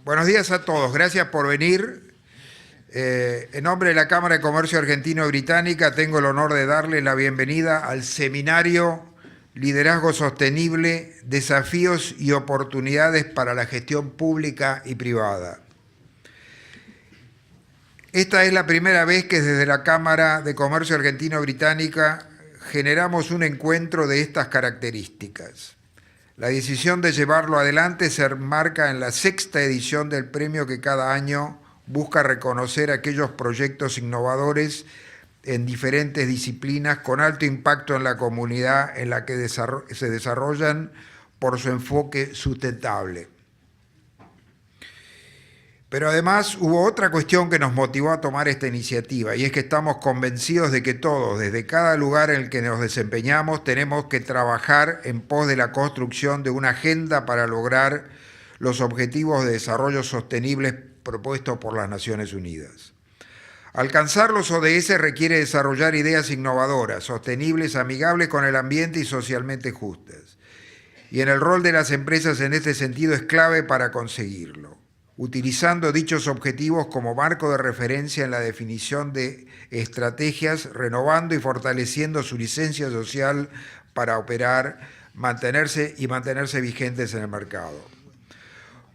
Buenos días a todos, gracias por venir. En nombre de la Cámara de Comercio Argentino-Británica tengo el honor de darle la bienvenida al seminario Liderazgo Sostenible, Desafíos y Oportunidades para la Gestión Pública y Privada. Esta es la primera vez que desde la Cámara de Comercio Argentino-Británica generamos un encuentro de estas características. La decisión de llevarlo adelante se enmarca en la 6ª edición del premio que cada año busca reconocer aquellos proyectos innovadores en diferentes disciplinas con alto impacto en la comunidad en la que se desarrollan por su enfoque sustentable. Pero además hubo otra cuestión que nos motivó a tomar esta iniciativa, y es que estamos convencidos de que todos, desde cada lugar en el que nos desempeñamos, tenemos que trabajar en pos de la construcción de una agenda para lograr los objetivos de desarrollo sostenibles propuestos por las Naciones Unidas. Alcanzar los ODS requiere desarrollar ideas innovadoras, sostenibles, amigables con el ambiente y socialmente justas. Y en el rol de las empresas en este sentido es clave para conseguirlo, utilizando dichos objetivos como marco de referencia en la definición de estrategias, renovando y fortaleciendo su licencia social para operar, mantenerse vigentes en el mercado.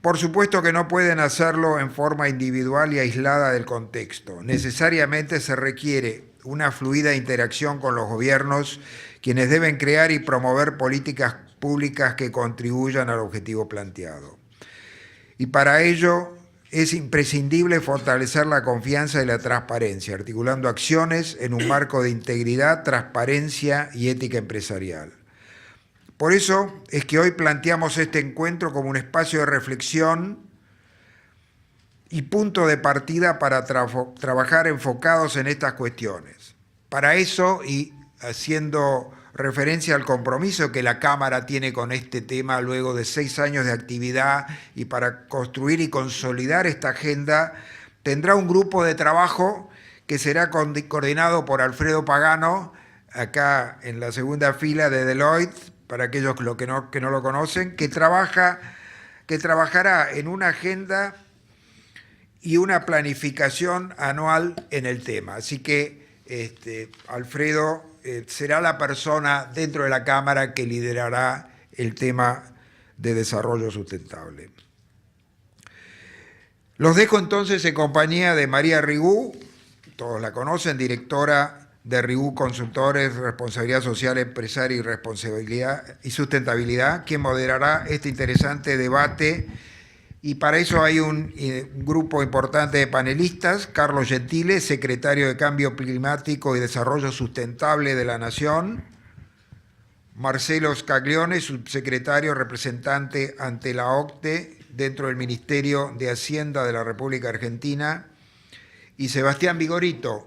Por supuesto que no pueden hacerlo en forma individual y aislada del contexto. Necesariamente se requiere una fluida interacción con los gobiernos, quienes deben crear y promover políticas públicas que contribuyan al objetivo planteado. Y para ello es imprescindible fortalecer la confianza y la transparencia, articulando acciones en un marco de integridad, transparencia y ética empresarial. Por eso es que hoy planteamos este encuentro como un espacio de reflexión y punto de partida para trabajar enfocados en estas cuestiones. Para eso, y haciendo referencia al compromiso que la Cámara tiene con este tema luego de 6 años de actividad, y para construir y consolidar esta agenda, tendrá un grupo de trabajo que será coordinado por Alfredo Pagano, acá en la segunda fila de Deloitte, para aquellos que no lo conocen, que trabajará en una agenda y una planificación anual en el tema. Así que Alfredo será la persona dentro de la Cámara que liderará el tema de desarrollo sustentable. Los dejo entonces en compañía de María Rigú, todos la conocen, directora de Rigú Consultores, Responsabilidad Social Empresaria y Responsabilidad y Sustentabilidad, quien moderará este interesante debate. Y para eso hay un grupo importante de panelistas: Carlos Gentile, secretario de Cambio Climático y Desarrollo Sustentable de la Nación; Marcelo Scaglione, subsecretario representante ante la OCDE dentro del Ministerio de Hacienda de la República Argentina; y Sebastián Vigorito,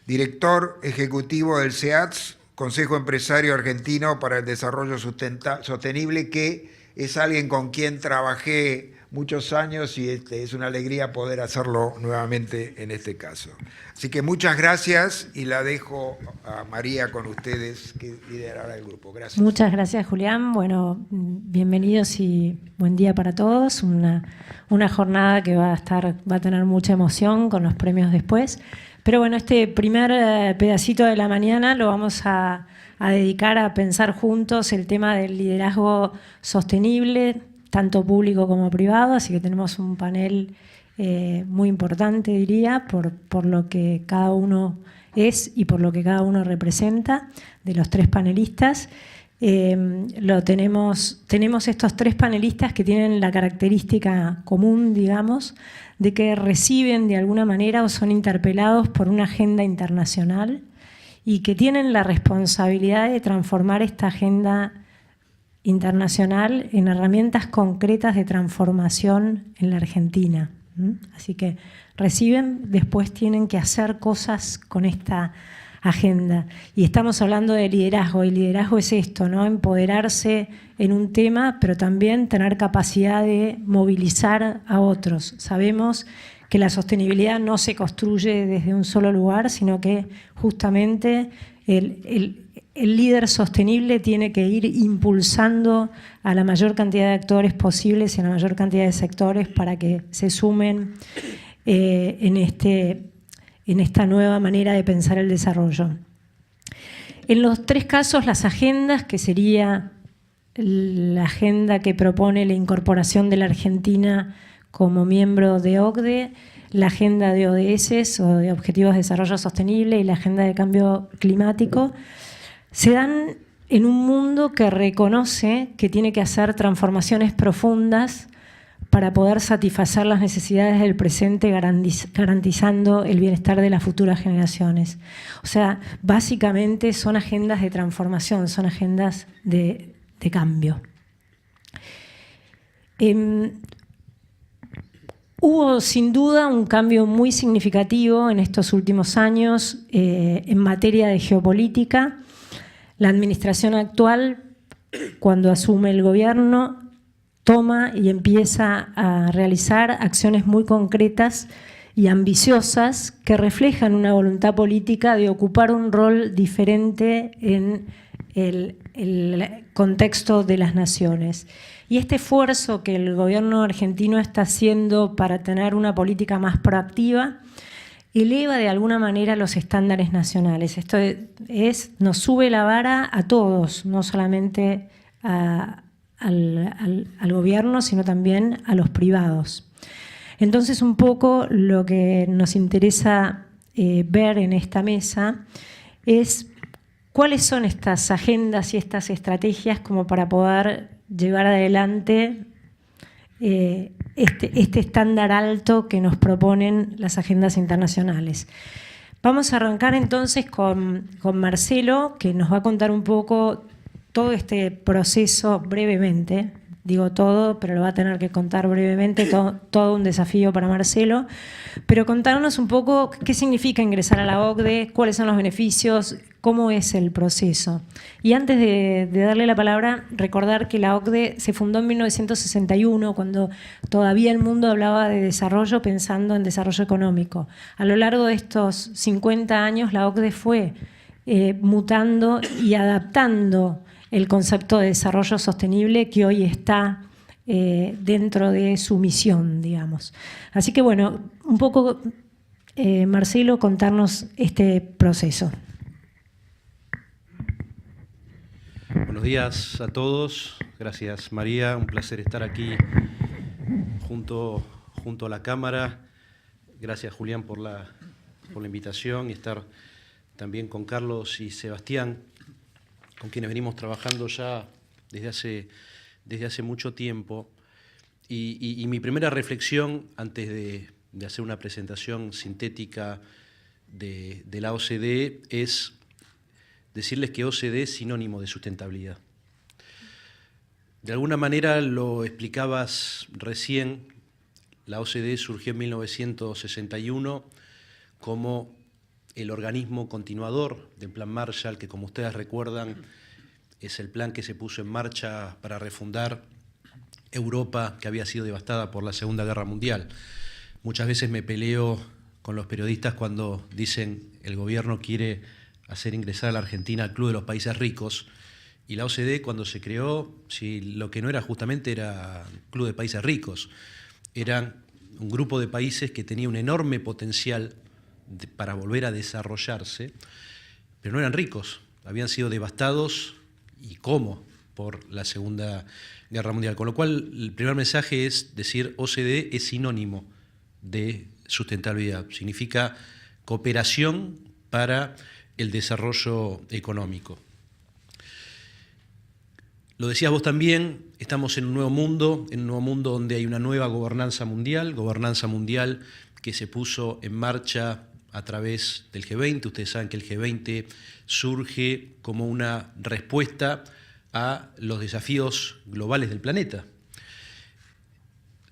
director ejecutivo del SEATS, Consejo Empresario Argentino para el Desarrollo Sostenible, que es alguien con quien trabajé muchos años y es una alegría poder hacerlo nuevamente en este caso. Así que muchas gracias y la dejo a María con ustedes, que liderará el grupo. Gracias. Muchas gracias, Julián. Bueno, bienvenidos y buen día para todos. Una jornada que va a tener mucha emoción con los premios después. Pero bueno, este primer pedacito de la mañana lo vamos a dedicar a pensar juntos el tema del liderazgo sostenible, tanto público como privado, así que tenemos un panel muy importante, diría, por lo que cada uno es y por lo que cada uno representa de los 3 panelistas. Tenemos estos 3 panelistas que tienen la característica común, digamos, de que reciben de alguna manera o son interpelados por una agenda internacional y que tienen la responsabilidad de transformar esta agenda internacional en herramientas concretas de transformación en la Argentina. Así que reciben, después tienen que hacer cosas con esta agenda. Y estamos hablando de liderazgo, y liderazgo es esto, ¿no? Empoderarse en un tema, pero también tener capacidad de movilizar a otros. Sabemos que la sostenibilidad no se construye desde un solo lugar, sino que justamente el líder sostenible tiene que ir impulsando a la mayor cantidad de actores posibles y a la mayor cantidad de sectores para que se sumen en esta nueva manera de pensar el desarrollo. En los tres casos, las agendas, que sería la agenda que propone la incorporación de la Argentina como miembro de OCDE, la agenda de ODS o de Objetivos de Desarrollo Sostenible y la agenda de cambio climático, se dan en un mundo que reconoce que tiene que hacer transformaciones profundas para poder satisfacer las necesidades del presente, garantizando el bienestar de las futuras generaciones. O sea, básicamente son agendas de transformación, son agendas de cambio. Hubo sin duda un cambio muy significativo en estos últimos años en materia de geopolítica. La administración actual, cuando asume el gobierno, toma y empieza a realizar acciones muy concretas y ambiciosas que reflejan una voluntad política de ocupar un rol diferente en el contexto de las naciones. Y este esfuerzo que el gobierno argentino está haciendo para tener una política más proactiva eleva de alguna manera los estándares nacionales. Esto nos sube la vara a todos, no solamente al gobierno, sino también a los privados. Entonces, un poco lo que nos interesa ver en esta mesa es cuáles son estas agendas y estas estrategias como para poder llevar adelante este estándar alto que nos proponen las agendas internacionales. Vamos a arrancar entonces con Marcelo, que nos va a contar un poco todo este proceso brevemente. Digo todo, pero lo va a tener que contar brevemente, todo un desafío para Marcelo. Pero contarnos un poco qué significa ingresar a la OCDE, cuáles son los beneficios, cómo es el proceso. Y antes de darle la palabra, recordar que la OCDE se fundó en 1961, cuando todavía el mundo hablaba de desarrollo pensando en desarrollo económico. A lo largo de estos 50 años, la OCDE fue mutando y adaptando el concepto de desarrollo sostenible que hoy está dentro de su misión, digamos. Así que, bueno, un poco, Marcelo, contarnos este proceso. Buenos días a todos. Gracias, María. Un placer estar aquí junto a la Cámara. Gracias, Julián, por la invitación y estar también con Carlos y Sebastián, con quienes venimos trabajando ya desde hace mucho tiempo. Y mi primera reflexión, antes de hacer una presentación sintética de la OCDE, es decirles que OCDE es sinónimo de sustentabilidad. De alguna manera, lo explicabas recién, la OCDE surgió en 1961 como el organismo continuador del Plan Marshall, que, como ustedes recuerdan, es el plan que se puso en marcha para refundar Europa, que había sido devastada por la Segunda Guerra Mundial. Muchas veces me peleo con los periodistas cuando dicen el gobierno quiere hacer ingresar a la Argentina al Club de los Países Ricos, y la OCDE, cuando se creó, si lo que no era justamente era Club de Países Ricos, eran un grupo de países que tenía un enorme potencial para volver a desarrollarse, pero no eran ricos, habían sido devastados, y cómo, por la Segunda Guerra Mundial. Con lo cual, el primer mensaje es decir, OCDE es sinónimo de sustentabilidad, significa cooperación para el desarrollo económico. Lo decías vos también, estamos en un nuevo mundo donde hay una nueva gobernanza mundial que se puso en marcha a través del G20. Ustedes saben que el G20 surge como una respuesta a los desafíos globales del planeta.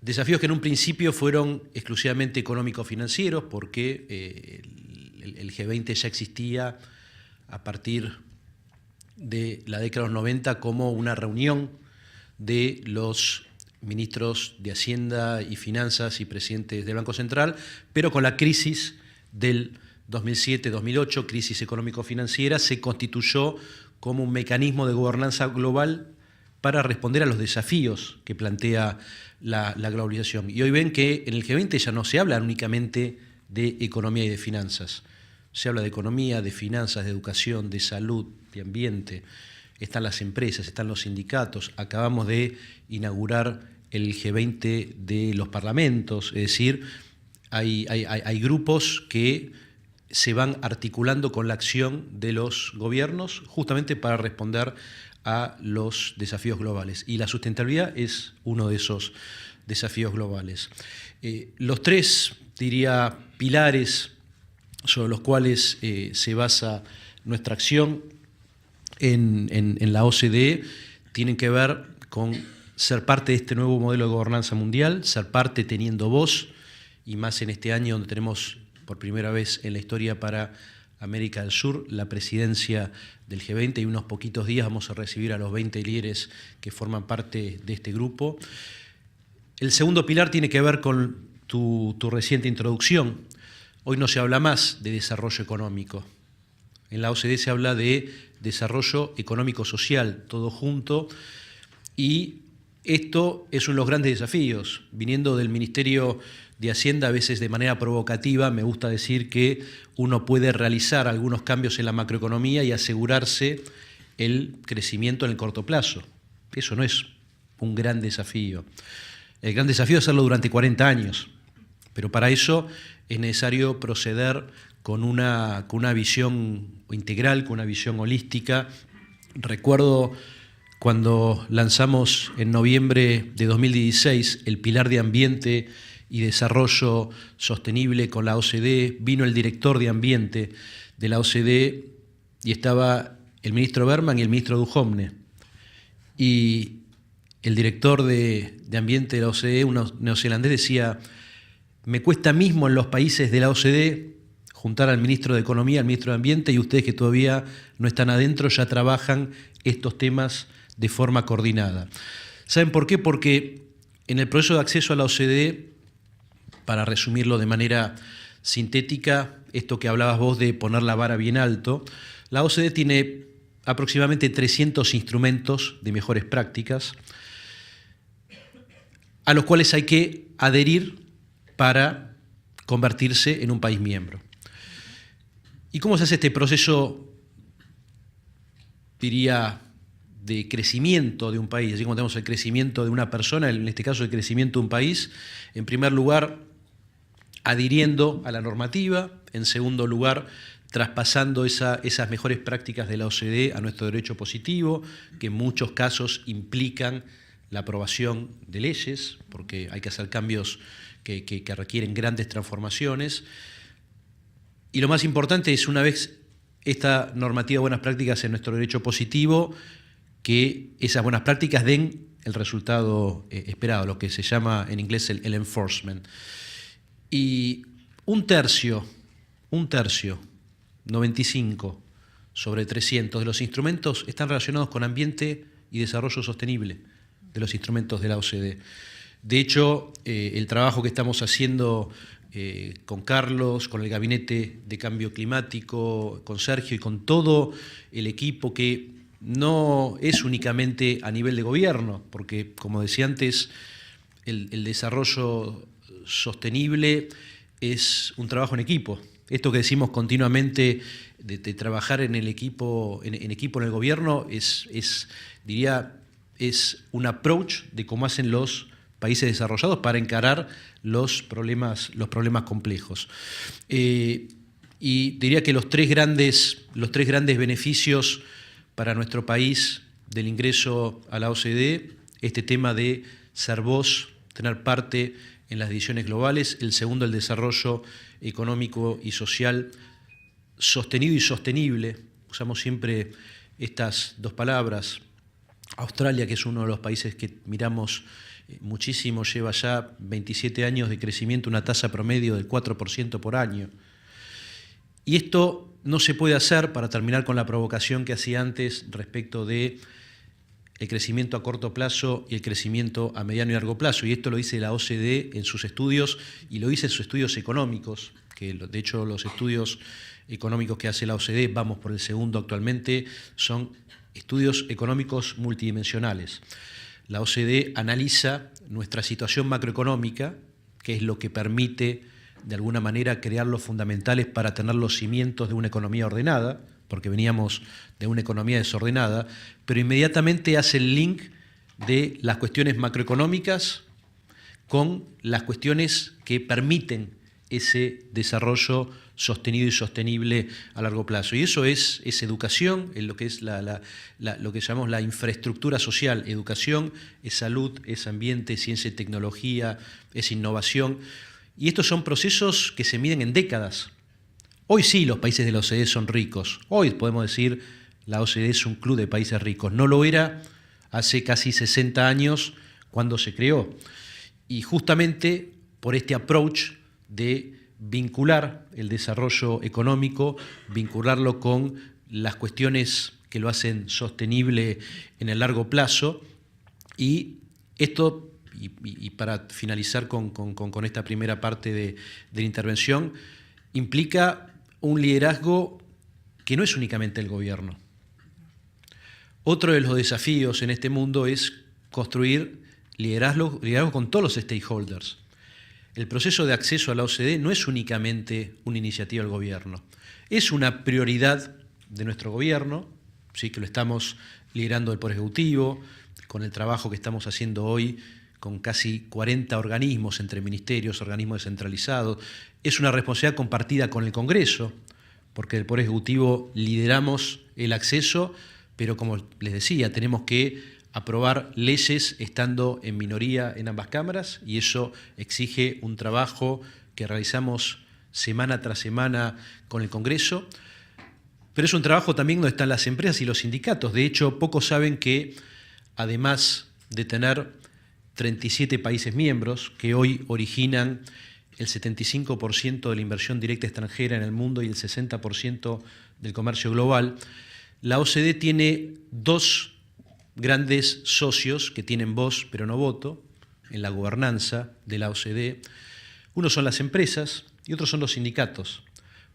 Desafíos que en un principio fueron exclusivamente económico-financieros, porque el G20 ya existía a partir de la década de los 90 como una reunión de los ministros de Hacienda y Finanzas y presidentes del Banco Central, pero con la crisis del 2007-2008, crisis económico-financiera, se constituyó como un mecanismo de gobernanza global para responder a los desafíos que plantea la globalización. Y hoy ven que en el G20 ya no se habla únicamente de economía y de finanzas. Se habla de economía, de finanzas, de educación, de salud, de ambiente. Están las empresas, están los sindicatos. Acabamos de inaugurar el G20 de los parlamentos, es decir, hay grupos que se van articulando con la acción de los gobiernos justamente para responder a los desafíos globales. Y la sustentabilidad es uno de esos desafíos globales. Los tres, diría, pilares sobre los cuales se basa nuestra acción en la OCDE tienen que ver con ser parte de este nuevo modelo de gobernanza mundial, ser parte teniendo voz, y más en este año donde tenemos por primera vez en la historia para América del Sur la presidencia del G20, y unos poquitos días vamos a recibir a los 20 líderes que forman parte de este grupo. El segundo pilar tiene que ver con tu reciente introducción. Hoy no se habla más de desarrollo económico. En la OCDE se habla de desarrollo económico-social, todo junto, y esto es uno de los grandes desafíos. Viniendo del Ministerio de Hacienda, a veces de manera provocativa, me gusta decir que uno puede realizar algunos cambios en la macroeconomía y asegurarse el crecimiento en el corto plazo. Eso no es un gran desafío. El gran desafío es hacerlo durante 40 años, pero para eso es necesario proceder con una visión integral, con una visión holística. Recuerdo cuando lanzamos en noviembre de 2016 el pilar de ambiente y desarrollo sostenible con la OCDE, vino el director de ambiente de la OCDE y estaba el ministro Berman y el ministro Duhovne. Y el director de ambiente de la OCDE, un neozelandés, decía: me cuesta mismo en los países de la OCDE juntar al ministro de Economía, al ministro de Ambiente, y ustedes que todavía no están adentro ya trabajan estos temas de forma coordinada. ¿Saben por qué? Porque en el proceso de acceso a la OCDE, para resumirlo de manera sintética, esto que hablabas vos de poner la vara bien alto, la OCDE tiene aproximadamente 300 instrumentos de mejores prácticas a los cuales hay que adherir para convertirse en un país miembro. ¿Y cómo se hace este proceso, diría, de crecimiento de un país? Así como tenemos el crecimiento de una persona, en este caso el crecimiento de un país, en primer lugar, adhiriendo a la normativa, en segundo lugar, traspasando esas mejores prácticas de la OCDE a nuestro derecho positivo, que en muchos casos implican la aprobación de leyes, porque hay que hacer cambios que requieren grandes transformaciones. Y lo más importante es, una vez esta normativa de buenas prácticas en nuestro derecho positivo, que esas buenas prácticas den el resultado esperado, lo que se llama en inglés el enforcement. Y un tercio, 95 sobre 300 de los instrumentos están relacionados con ambiente y desarrollo sostenible de los instrumentos de la OCDE. De hecho, el trabajo que estamos haciendo con Carlos, con el Gabinete de Cambio Climático, con Sergio y con todo el equipo, que no es únicamente a nivel de gobierno, porque, como decía antes, el desarrollo sostenible es un trabajo en equipo. Esto que decimos continuamente de trabajar en el equipo, en el gobierno, diría, es un approach de cómo hacen los países desarrollados para encarar los problemas complejos. Y diría que los tres grandes beneficios para nuestro país del ingreso a la OCDE, este tema de ser voz, tener parte en las decisiones globales; el segundo, el desarrollo económico y social sostenido y sostenible. Usamos siempre estas dos palabras. Australia, que es uno de los países que miramos muchísimo, lleva ya 27 años de crecimiento, una tasa promedio del 4% por año. Y esto no se puede hacer, para terminar con la provocación que hacía antes respecto de el crecimiento a corto plazo y el crecimiento a mediano y largo plazo. Y esto lo dice la OCDE en sus estudios, y lo dice en sus estudios económicos, que de hecho los estudios económicos que hace la OCDE, vamos por el segundo actualmente, son estudios económicos multidimensionales. La OCDE analiza nuestra situación macroeconómica, que es lo que permite, de alguna manera, crear los fundamentales para tener los cimientos de una economía ordenada, porque veníamos de una economía desordenada, pero inmediatamente hace el link de las cuestiones macroeconómicas con las cuestiones que permiten ese desarrollo sostenido y sostenible a largo plazo. Y eso es educación, en lo que es lo que llamamos la infraestructura social. Educación es salud, es ambiente, ciencia y tecnología, es innovación. Y estos son procesos que se miden en décadas. Hoy sí los países de la OCDE son ricos. Hoy podemos decir la OCDE es un club de países ricos. No lo era hace casi 60 años cuando se creó. Y justamente por este approach de vincular el desarrollo económico, vincularlo con las cuestiones que lo hacen sostenible en el largo plazo. Y esto, y para finalizar con esta primera parte de la intervención, implica un liderazgo que no es únicamente el gobierno. Otro de los desafíos en este mundo es construir liderazgo con todos los stakeholders. El proceso de acceso a la OCDE no es únicamente una iniciativa del gobierno, es una prioridad de nuestro gobierno, ¿sí? Que lo estamos liderando el Poder Ejecutivo, con el trabajo que estamos haciendo hoy con casi 40 organismos entre ministerios, organismos descentralizados. Es una responsabilidad compartida con el Congreso, porque el Poder Ejecutivo lideramos el acceso, pero como les decía, tenemos que aprobar leyes estando en minoría en ambas cámaras, y eso exige un trabajo que realizamos semana tras semana con el Congreso, pero es un trabajo también donde están las empresas y los sindicatos. De hecho, pocos saben que, además de tener 37 países miembros que hoy originan el 75% de la inversión directa extranjera en el mundo y el 60% del comercio global, la OCDE tiene dos grandes socios que tienen voz pero no voto en la gobernanza de la OCDE. Uno son las empresas y otros son los sindicatos,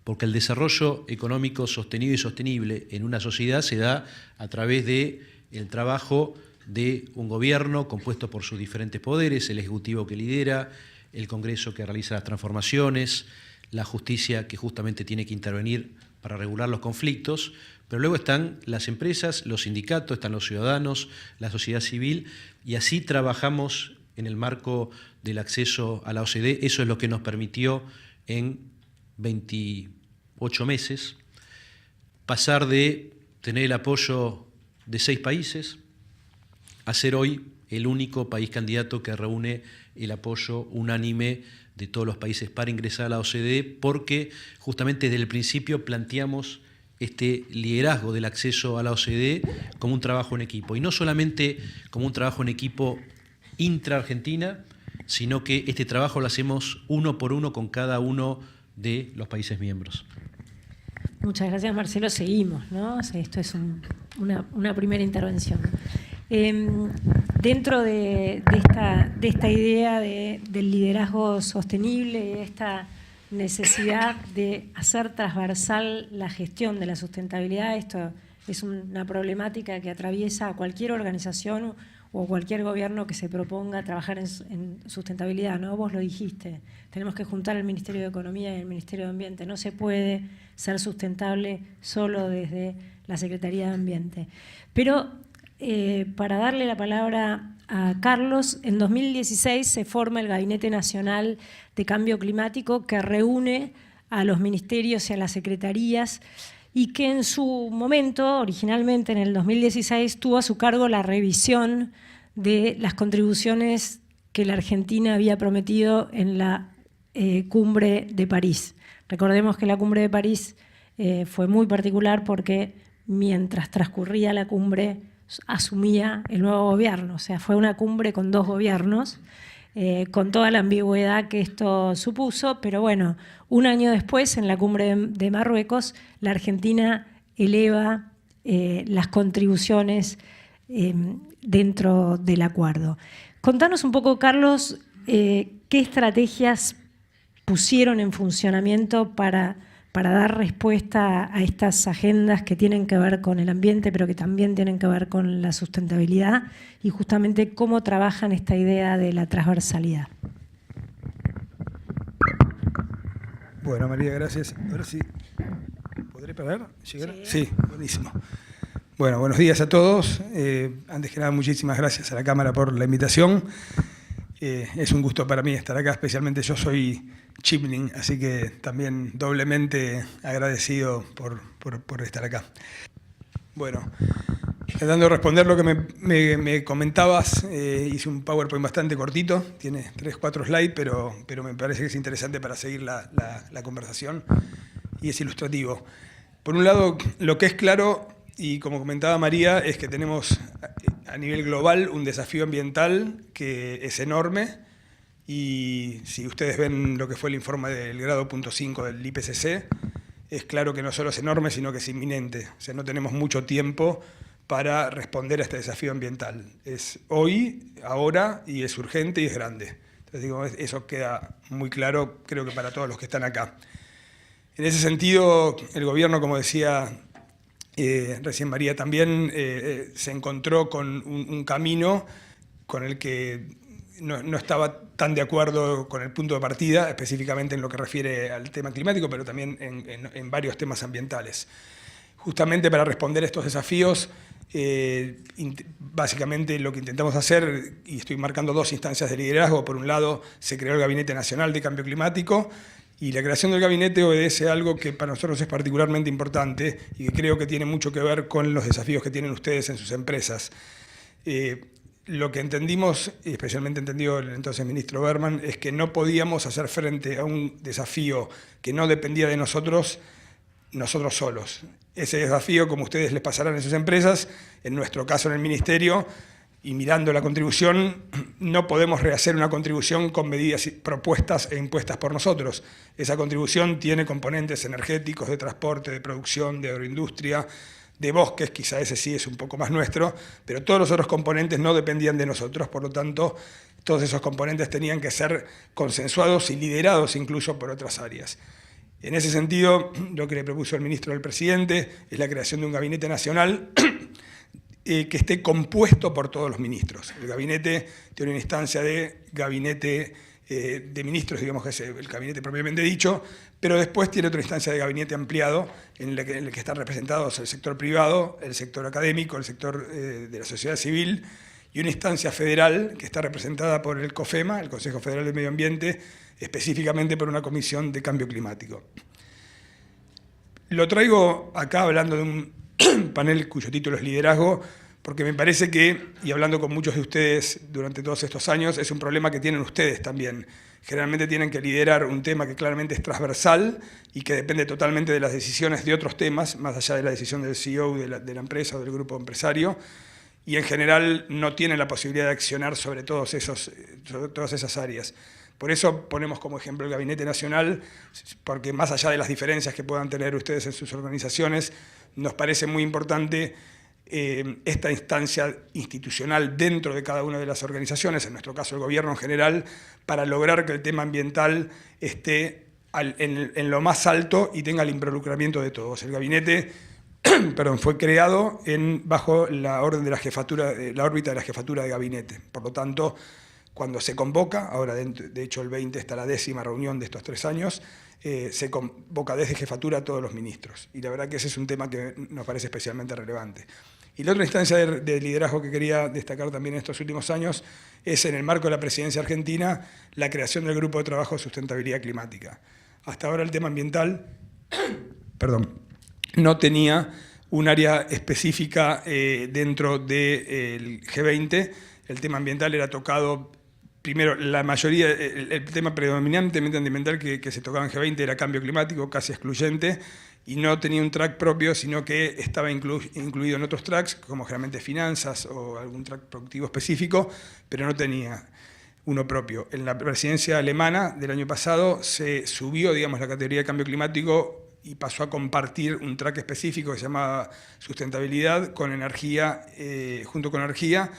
porque el desarrollo económico sostenido y sostenible en una sociedad se da a través del trabajo de un gobierno compuesto por sus diferentes poderes, el Ejecutivo que lidera, el Congreso que realiza las transformaciones, la justicia que justamente tiene que intervenir para regular los conflictos, pero luego están las empresas, los sindicatos, están los ciudadanos, la sociedad civil, y así trabajamos en el marco del acceso a la OCDE. Eso es lo que nos permitió en 28 meses pasar de tener el apoyo de 6 países a ser hoy el único país candidato que reúne el apoyo unánime de todos los países para ingresar a la OCDE, porque justamente desde el principio planteamos este liderazgo del acceso a la OCDE como un trabajo en equipo, y no solamente como un trabajo en equipo intra-Argentina, sino que este trabajo lo hacemos uno por uno con cada uno de los países miembros. Muchas gracias, Marcelo. Seguimos, ¿no? O sea, esto es una primera intervención. Dentro de esta idea del liderazgo sostenible, de esta necesidad de hacer transversal la gestión de la sustentabilidad, esto es una problemática que atraviesa a cualquier organización o cualquier gobierno que se proponga trabajar en sustentabilidad, ¿no? Vos lo dijiste, tenemos que juntar el Ministerio de Economía y el Ministerio de Ambiente. No se puede ser sustentable solo desde la Secretaría de Ambiente. Pero para darle la palabra a Carlos, en 2016 se forma el Gabinete Nacional de Cambio Climático, que reúne a los ministerios y a las secretarías, y que en su momento, originalmente en el 2016, tuvo a su cargo la revisión de las contribuciones que la Argentina había prometido en la Cumbre de París. Recordemos que la Cumbre de París fue muy particular porque mientras transcurría la cumbre asumía el nuevo gobierno, o sea, fue una cumbre con 2 gobiernos, con toda la ambigüedad que esto supuso, pero bueno, un año después, en la cumbre de Marruecos, la Argentina eleva las contribuciones dentro del acuerdo. Contanos un poco, Carlos, qué estrategias pusieron en funcionamiento para para dar respuesta a estas agendas que tienen que ver con el ambiente, pero que también tienen que ver con la sustentabilidad, y justamente cómo trabajan esta idea de la transversalidad. Bueno, María, gracias. Ahora sí, ¿podré parar? ¿Llegar? Sí, buenísimo. Bueno, buenos días a todos. Antes que nada, muchísimas gracias a la Cámara por la invitación. Es un gusto para mí estar acá, especialmente yo soy chipling, así que también doblemente agradecido por estar acá. Bueno, tratando de responder lo que me comentabas, hice un PowerPoint bastante cortito, tiene 3-4 slides, pero me parece que es interesante para seguir la conversación y es ilustrativo. Por un lado, lo que es claro, y como comentaba María, es que tenemos a nivel global un desafío ambiental que es enorme, y si ustedes ven lo que fue el informe del grado punto 5 del IPCC, es claro que no solo es enorme, sino que es inminente. O sea, no tenemos mucho tiempo para responder a este desafío ambiental. Es hoy, ahora, y es urgente y es grande. Entonces, digo, eso queda muy claro, creo que para todos los que están acá. En ese sentido, el gobierno, como decía recién María también, se encontró con un camino con el que no estaba tan de acuerdo con el punto de partida, específicamente en lo que refiere al tema climático, pero también en varios temas ambientales. Justamente para responder a estos desafíos, básicamente lo que intentamos hacer, y estoy marcando dos instancias de liderazgo: por un lado se creó el Gabinete Nacional de Cambio Climático, y la creación del gabinete obedece a algo que para nosotros es particularmente importante y que creo que tiene mucho que ver con los desafíos que tienen ustedes en sus empresas. Lo que entendimos, y especialmente entendió el entonces ministro Berman, es que no podíamos hacer frente a un desafío que no dependía de nosotros solos. Ese desafío, como ustedes les pasarán en sus empresas, en nuestro caso en el ministerio, y mirando la contribución, no podemos rehacer una contribución con medidas propuestas e impuestas por nosotros. Esa contribución tiene componentes energéticos, de transporte, de producción, de agroindustria, de bosques, quizá ese sí es un poco más nuestro, pero todos los otros componentes no dependían de nosotros, por lo tanto, todos esos componentes tenían que ser consensuados y liderados incluso por otras áreas. En ese sentido, lo que le propuso el ministro del presidente es la creación de un gabinete nacional que esté compuesto por todos los ministros. El gabinete tiene una instancia de gabinete de ministros, digamos que es el gabinete propiamente dicho, pero después tiene otra instancia de gabinete ampliado en el que están representados el sector privado, el sector académico, el sector de la sociedad civil, y una instancia federal que está representada por el COFEMA, el Consejo Federal del Medio Ambiente, específicamente por una comisión de cambio climático. Lo traigo acá hablando de un panel cuyo título es Liderazgo, porque me parece que, y hablando con muchos de ustedes durante todos estos años, es un problema que tienen ustedes también. Generalmente tienen que liderar un tema que claramente es transversal y que depende totalmente de las decisiones de otros temas, más allá de la decisión del CEO de la empresa o del grupo empresario, y en general no tienen la posibilidad de accionar sobre todas esas áreas. Por eso ponemos como ejemplo el Gabinete Nacional, porque más allá de las diferencias que puedan tener ustedes en sus organizaciones, nos parece muy importante esta instancia institucional dentro de cada una de las organizaciones, en nuestro caso el gobierno en general, para lograr que el tema ambiental esté en lo más alto y tenga el involucramiento de todos. El gabinete fue creado bajo la orden de la órbita de la jefatura de gabinete. Por lo tanto, cuando se convoca, ahora de hecho el 20 está la 10ª reunión de estos 3 años, se convoca desde jefatura a todos los ministros. Y la verdad que ese es un tema que nos parece especialmente relevante. Y la otra instancia de liderazgo que quería destacar también en estos últimos años es, en el marco de la presidencia argentina, la creación del Grupo de Trabajo de Sustentabilidad Climática. Hasta ahora el tema ambiental no tenía un área específica dentro del G20. El tema ambiental era tocado, primero, la mayoría, el tema predominantemente ambiental que se tocaba en G20 era cambio climático, casi excluyente, y no tenía un track propio, sino que estaba incluido en otros tracks, como generalmente finanzas o algún track productivo específico, pero no tenía uno propio. En la presidencia alemana del año pasado se subió, digamos, la categoría de cambio climático y pasó a compartir un track específico que se llamaba sustentabilidad con energía, junto con energía,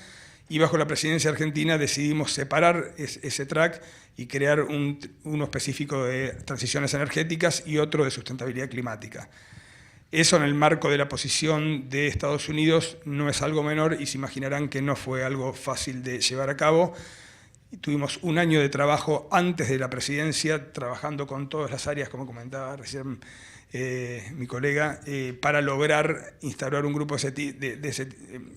y bajo la presidencia argentina decidimos separar ese track y crear uno específico de transiciones energéticas y otro de sustentabilidad climática. Eso en el marco de la posición de Estados Unidos no es algo menor y se imaginarán que no fue algo fácil de llevar a cabo. Tuvimos un año de trabajo antes de la presidencia, trabajando con todas las áreas, como comentaba recién mi colega, para lograr instaurar un grupo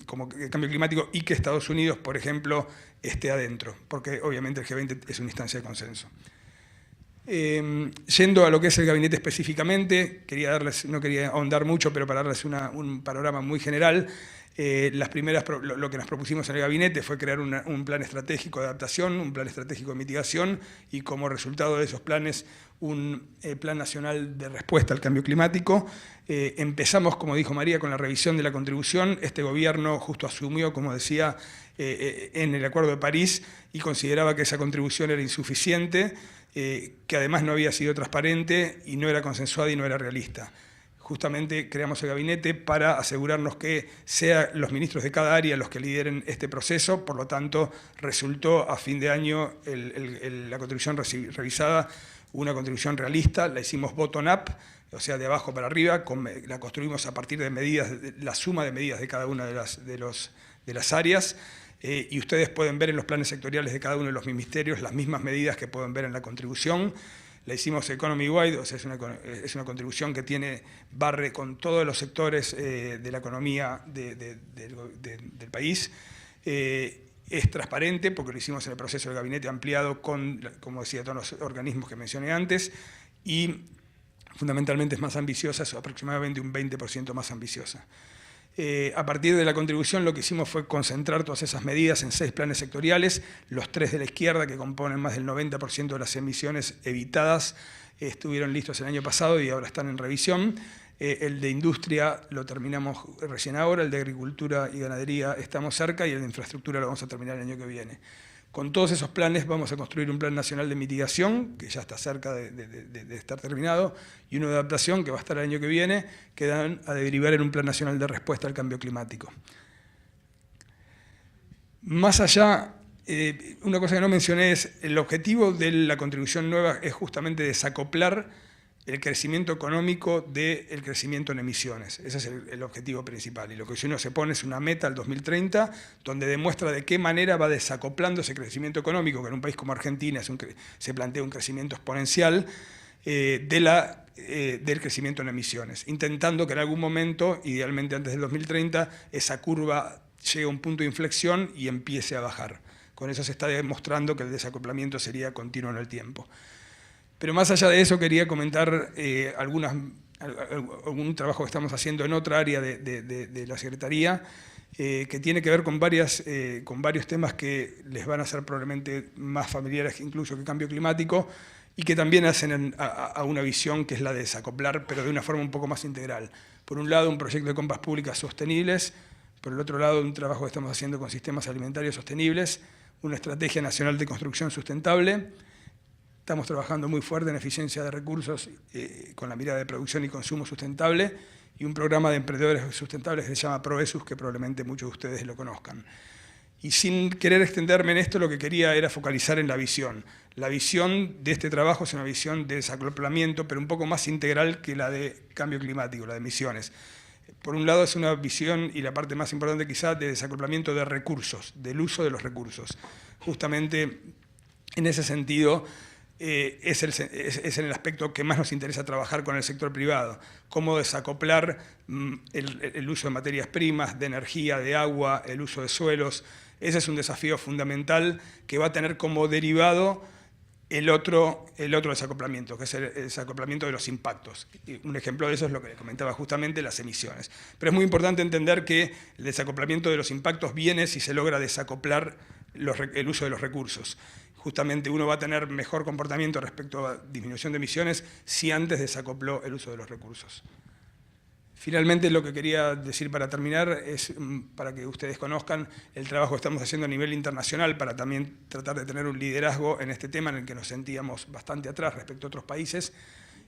como cambio climático y que Estados Unidos, por ejemplo, esté adentro, porque obviamente el G20 es una instancia de consenso. Yendo a lo que es el gabinete específicamente, no quería ahondar mucho, pero para darles un panorama muy general, lo que nos propusimos en el gabinete fue crear un plan estratégico de adaptación, un plan estratégico de mitigación y como resultado de esos planes un plan nacional de respuesta al cambio climático. Empezamos, como dijo María, con la revisión de la contribución. Este gobierno justo asumió, como decía, en el Acuerdo de París y consideraba que esa contribución era insuficiente, que además no había sido transparente y no era consensuada y no era realista. Justamente creamos el gabinete para asegurarnos que sean los ministros de cada área los que lideren este proceso, por lo tanto resultó a fin de año la contribución revisada una contribución realista, la hicimos bottom-up, o sea, de abajo para arriba, la construimos a partir de medidas, la suma de medidas de cada una de las áreas, y ustedes pueden ver en los planes sectoriales de cada uno de los ministerios las mismas medidas que pueden ver en la contribución. La hicimos economy-wide, o sea, es una contribución que barre con todos los sectores de la economía del país. Es transparente porque lo hicimos en el proceso del gabinete ampliado con, como decía, todos los organismos que mencioné antes, y fundamentalmente es más ambiciosa, es aproximadamente un 20% más ambiciosa. A partir de la contribución lo que hicimos fue concentrar todas esas medidas en 6 planes sectoriales, los 3 de la izquierda que componen más del 90% de las emisiones evitadas estuvieron listos el año pasado y ahora están en revisión. El de industria lo terminamos recién ahora, el de agricultura y ganadería estamos cerca y el de infraestructura lo vamos a terminar el año que viene. Con todos esos planes vamos a construir un plan nacional de mitigación, que ya está cerca de estar terminado, y uno de adaptación, que va a estar el año que viene, que dan a derivar en un plan nacional de respuesta al cambio climático. Más allá, una cosa que no mencioné es, el objetivo de la contribución nueva es justamente desacoplar el crecimiento económico del crecimiento en emisiones. Ese es el objetivo principal. Y lo que uno se pone es una meta al 2030, donde demuestra de qué manera va desacoplando ese crecimiento económico, que en un país como Argentina se plantea un crecimiento exponencial, del crecimiento en emisiones, intentando que en algún momento, idealmente antes del 2030, esa curva llegue a un punto de inflexión y empiece a bajar. Con eso se está demostrando que el desacoplamiento sería continuo en el tiempo. Pero más allá de eso quería comentar algún trabajo que estamos haciendo en otra área de la Secretaría, que tiene que ver con varios temas que les van a ser probablemente más familiares incluso que cambio climático y que también hacen a una visión que es la de desacoplar, pero de una forma un poco más integral. Por un lado, un proyecto de compras públicas sostenibles, por el otro lado, un trabajo que estamos haciendo con sistemas alimentarios sostenibles, una estrategia nacional de construcción sustentable. Estamos trabajando muy fuerte en eficiencia de recursos con la mirada de producción y consumo sustentable y un programa de emprendedores sustentables que se llama ProESUS, que probablemente muchos de ustedes lo conozcan. Y sin querer extenderme en esto, lo que quería era focalizar en la visión. La visión de este trabajo es una visión de desacoplamiento, pero un poco más integral que la de cambio climático, la de emisiones. Por un lado es una visión, y la parte más importante quizá, de desacoplamiento de recursos, del uso de los recursos. Justamente en ese sentido, es el aspecto que más nos interesa trabajar con el sector privado, cómo desacoplar el uso de materias primas, de energía, de agua, el uso de suelos. Ese es un desafío fundamental que va a tener como derivado el otro desacoplamiento, que es el desacoplamiento de los impactos. Y un ejemplo de eso es lo que les comentaba justamente, las emisiones. Pero es muy importante entender que el desacoplamiento de los impactos viene si se logra desacoplar el uso de los recursos. Justamente uno va a tener mejor comportamiento respecto a disminución de emisiones si antes desacopló el uso de los recursos. Finalmente, lo que quería decir para terminar es, para que ustedes conozcan, el trabajo que estamos haciendo a nivel internacional para también tratar de tener un liderazgo en este tema en el que nos sentíamos bastante atrás respecto a otros países.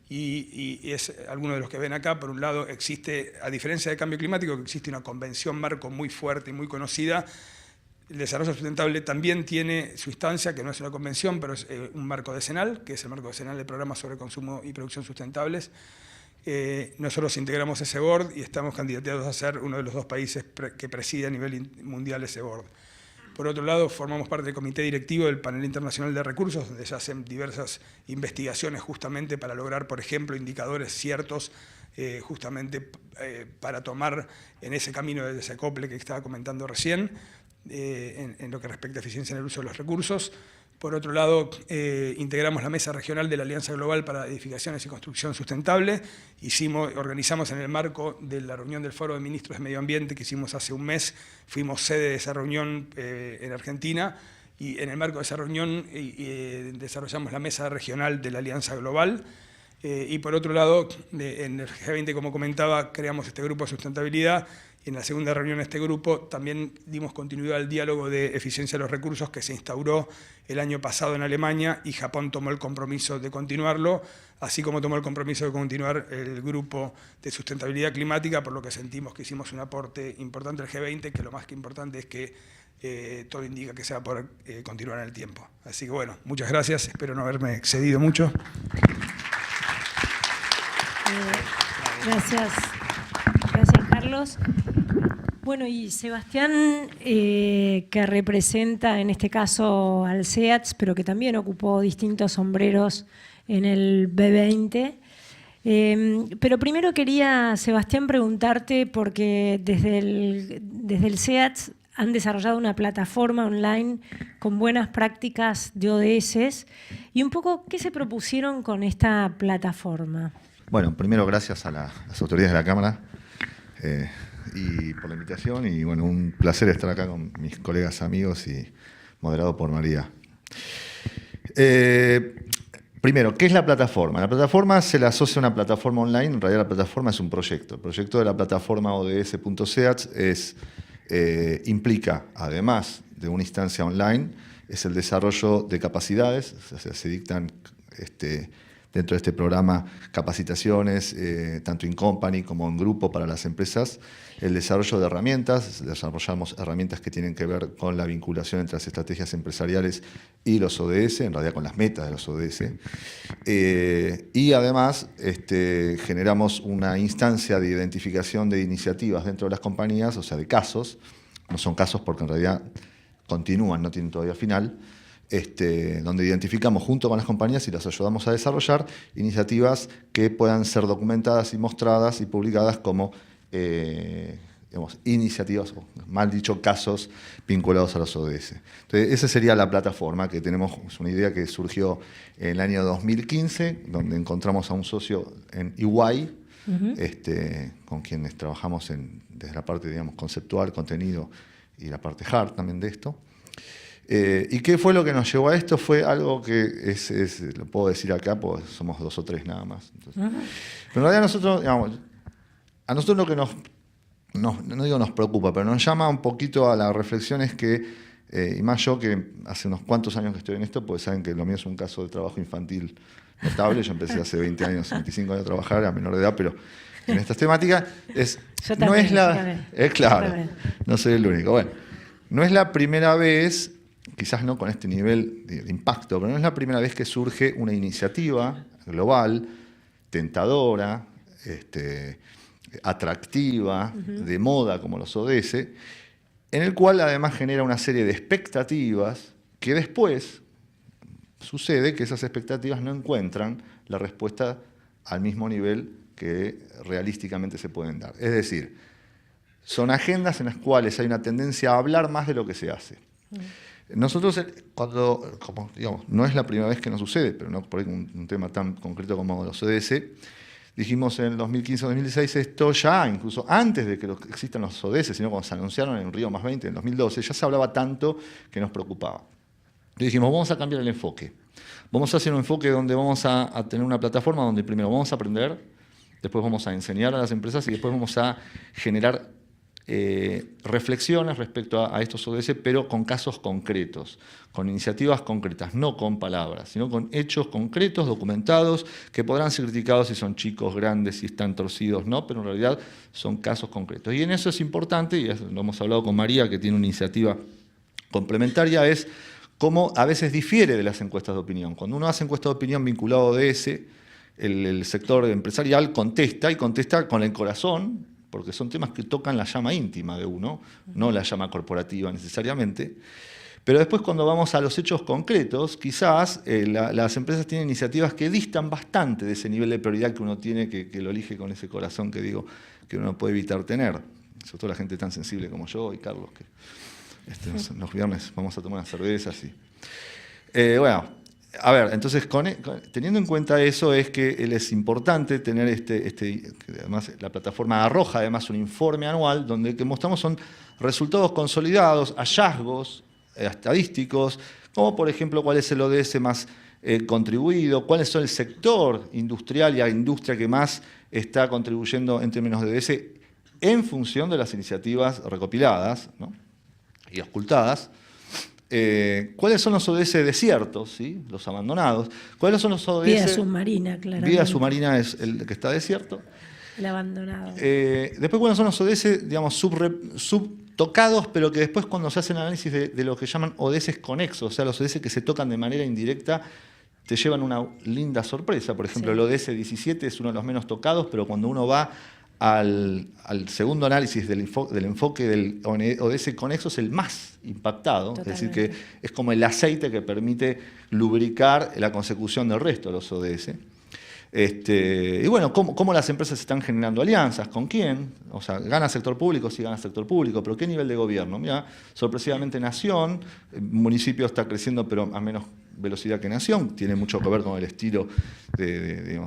Y es alguno de los que ven acá. Por un lado, existe, a diferencia del cambio climático, que existe una convención marco muy fuerte y muy conocida. El desarrollo sustentable también tiene su instancia, que no es una convención, pero es un marco decenal, que es el marco decenal del Programa sobre Consumo y Producción Sustentables. Nosotros integramos ese board y estamos candidateados a ser uno de los 2 países que preside a nivel mundial ese board. Por otro lado, formamos parte del comité directivo del Panel Internacional de Recursos, donde se hacen diversas investigaciones justamente para lograr, por ejemplo, indicadores ciertos justamente para tomar en ese camino de desacople que estaba comentando recién, en lo que respecta a eficiencia en el uso de los recursos. Por otro lado, integramos la Mesa Regional de la Alianza Global para Edificaciones y Construcción Sustentable. Organizamos en el marco de la reunión del Foro de Ministros de Medio Ambiente que hicimos hace un mes, fuimos sede de esa reunión en Argentina, y en el marco de esa reunión desarrollamos la Mesa Regional de la Alianza Global. Y por otro lado, en el G20, como comentaba, creamos este grupo de sustentabilidad. Y en la segunda reunión de este grupo también dimos continuidad al diálogo de eficiencia de los recursos que se instauró el año pasado en Alemania, y Japón tomó el compromiso de continuarlo, así como tomó el compromiso de continuar el grupo de sustentabilidad climática, por lo que sentimos que hicimos un aporte importante al G20, que lo más que importante es que todo indica que se va a poder continuar en el tiempo. Así que bueno, muchas gracias, espero no haberme excedido mucho. Gracias, Carlos. Bueno, y Sebastián, que representa en este caso al SEATS, pero que también ocupó distintos sombreros en el B20. Pero primero quería, Sebastián, preguntarte, porque desde el SEATS han desarrollado una plataforma online con buenas prácticas de ODS, y un poco, ¿qué se propusieron con esta plataforma? Bueno, primero gracias a las autoridades de la Cámara y por la invitación, y bueno, un placer estar acá con mis colegas, amigos y moderado por María. Primero, ¿qué es la plataforma? La plataforma se le asocia a una plataforma online. En realidad la plataforma es un proyecto. El proyecto de la plataforma ODS.SEATS implica, además de una instancia online, es el desarrollo de capacidades. O sea, se dictan dentro de este programa capacitaciones, tanto in company como en grupo para las empresas, el desarrollo de herramientas. Desarrollamos herramientas que tienen que ver con la vinculación entre las estrategias empresariales y los ODS, en realidad con las metas de los ODS. Y además generamos una instancia de identificación de iniciativas dentro de las compañías, o sea, de casos. No son casos porque en realidad continúan, no tienen todavía final. Donde identificamos junto con las compañías y las ayudamos a desarrollar iniciativas que puedan ser documentadas y mostradas y publicadas como iniciativas, o mal dicho, casos vinculados a los ODS. Entonces, esa sería la plataforma que tenemos. Es una idea que surgió en el año 2015, donde encontramos a un socio en EY, con quienes trabajamos desde la parte, digamos, conceptual, contenido y la parte hard también de esto. ¿Y qué fue lo que nos llevó a esto? Fue algo que lo puedo decir acá, pues somos 2 o 3 nada más. Entonces, pero en realidad nosotros, digamos, a nosotros lo que no digo nos preocupa, pero nos llama un poquito a la reflexión es que, y más yo que hace unos cuantos años que estoy en esto, pues saben que lo mío es un caso de trabajo infantil notable. Yo empecé hace 20 años, 25 años a trabajar, a menor de edad, pero en estas temáticas no es la... claro, no soy el único. Bueno, no es la primera vez, quizás no con este nivel de impacto, pero no es la primera vez que surge una iniciativa global, tentadora, atractiva, de moda como los ODS, en el cual además genera una serie de expectativas que después sucede que esas expectativas no encuentran la respuesta al mismo nivel que realísticamente se pueden dar. Es decir, son agendas en las cuales hay una tendencia a hablar más de lo que se hace. Nosotros, como digamos, no es la primera vez que nos sucede, pero no por un tema tan concreto como los ODS, dijimos en el 2015-2016 esto ya, incluso antes de que existan los ODS, sino cuando se anunciaron en Río +20 en 2012, ya se hablaba tanto que nos preocupaba. Entonces dijimos, vamos a cambiar el enfoque. Vamos a hacer un enfoque donde vamos a tener una plataforma donde primero vamos a aprender, después vamos a enseñar a las empresas y después vamos a generar reflexiones respecto a estos ODS, pero con casos concretos, con iniciativas concretas, no con palabras, sino con hechos concretos, documentados, que podrán ser criticados si son chicos, grandes, si están torcidos, no, pero en realidad son casos concretos. Y en eso es importante, y lo hemos hablado con María, que tiene una iniciativa complementaria es cómo a veces difiere de las encuestas de opinión. Cuando uno hace encuestas de opinión vinculado a ODS, el sector empresarial contesta, y contesta con el corazón, porque son temas que tocan la llama íntima de uno, no la llama corporativa necesariamente. Pero después, cuando vamos a los hechos concretos, quizás las empresas tienen iniciativas que distan bastante de ese nivel de prioridad que uno tiene, que lo elige con ese corazón que digo que uno no puede evitar tener. Sobre todo la gente tan sensible como yo y Carlos, que los viernes vamos a tomar unas cervezas. Bueno, a ver, entonces teniendo en cuenta eso es que es importante tener que además la plataforma arroja además un informe anual donde que mostramos son resultados consolidados, hallazgos estadísticos, como por ejemplo cuál es el ODS más contribuido, cuál es el sector industrial y la industria que más está contribuyendo en términos de ODS en función de las iniciativas recopiladas, ¿no?, y ocultadas. ¿Cuáles son los ODS desiertos, ¿sí?, los abandonados? ¿Cuáles son los ODS? Vida submarina, claramente. Vida submarina es el que está desierto. El abandonado. Después, ¿cuáles son los ODS, digamos, subtocados, pero que después cuando se hace el análisis de lo que llaman ODS conexos, o sea, los ODS que se tocan de manera indirecta, te llevan una linda sorpresa? Por ejemplo, sí. El ODS 17 es uno de los menos tocados, pero cuando uno va al segundo análisis del enfoque del ODS conexo es el más impactado. Totalmente. Es decir, que es como el aceite que permite lubricar la consecución del resto de los ODS. Y bueno, ¿cómo las empresas están generando alianzas? ¿Con quién? O sea, ¿gana sector público? Sí, gana sector público, pero ¿qué nivel de gobierno? Mira, sorpresivamente Nación, el municipio está creciendo, pero a menos velocidad que Nación, tiene mucho que ver con el estilo de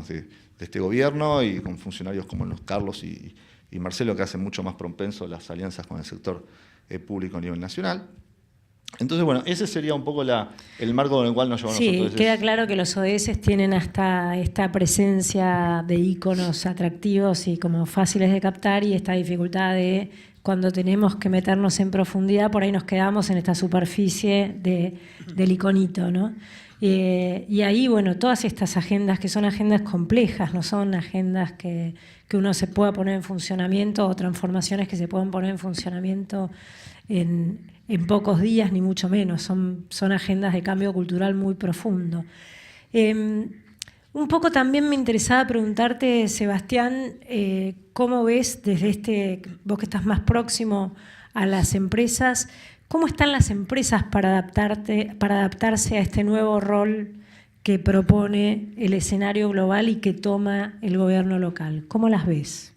este gobierno y con funcionarios como los Carlos y Marcelo, que hacen mucho más propenso las alianzas con el sector público a nivel nacional. Entonces, bueno, ese sería un poco el marco con el cual nos llevamos nosotros. Sí, queda claro que los ODS tienen hasta esta presencia de íconos atractivos y como fáciles de captar, y esta dificultad de cuando tenemos que meternos en profundidad, por ahí nos quedamos en esta superficie del iconito, ¿no? Y ahí, bueno, todas estas agendas, que son agendas complejas, no son agendas que uno se pueda poner en funcionamiento, o transformaciones que se puedan poner en funcionamiento en pocos días, ni mucho menos. Son agendas de cambio cultural muy profundo. Un poco también me interesaba preguntarte, Sebastián, ¿cómo ves desde vos que estás más próximo a las empresas, cómo están las empresas para adaptarse a este nuevo rol que propone el escenario global y que toma el gobierno local? ¿Cómo las ves?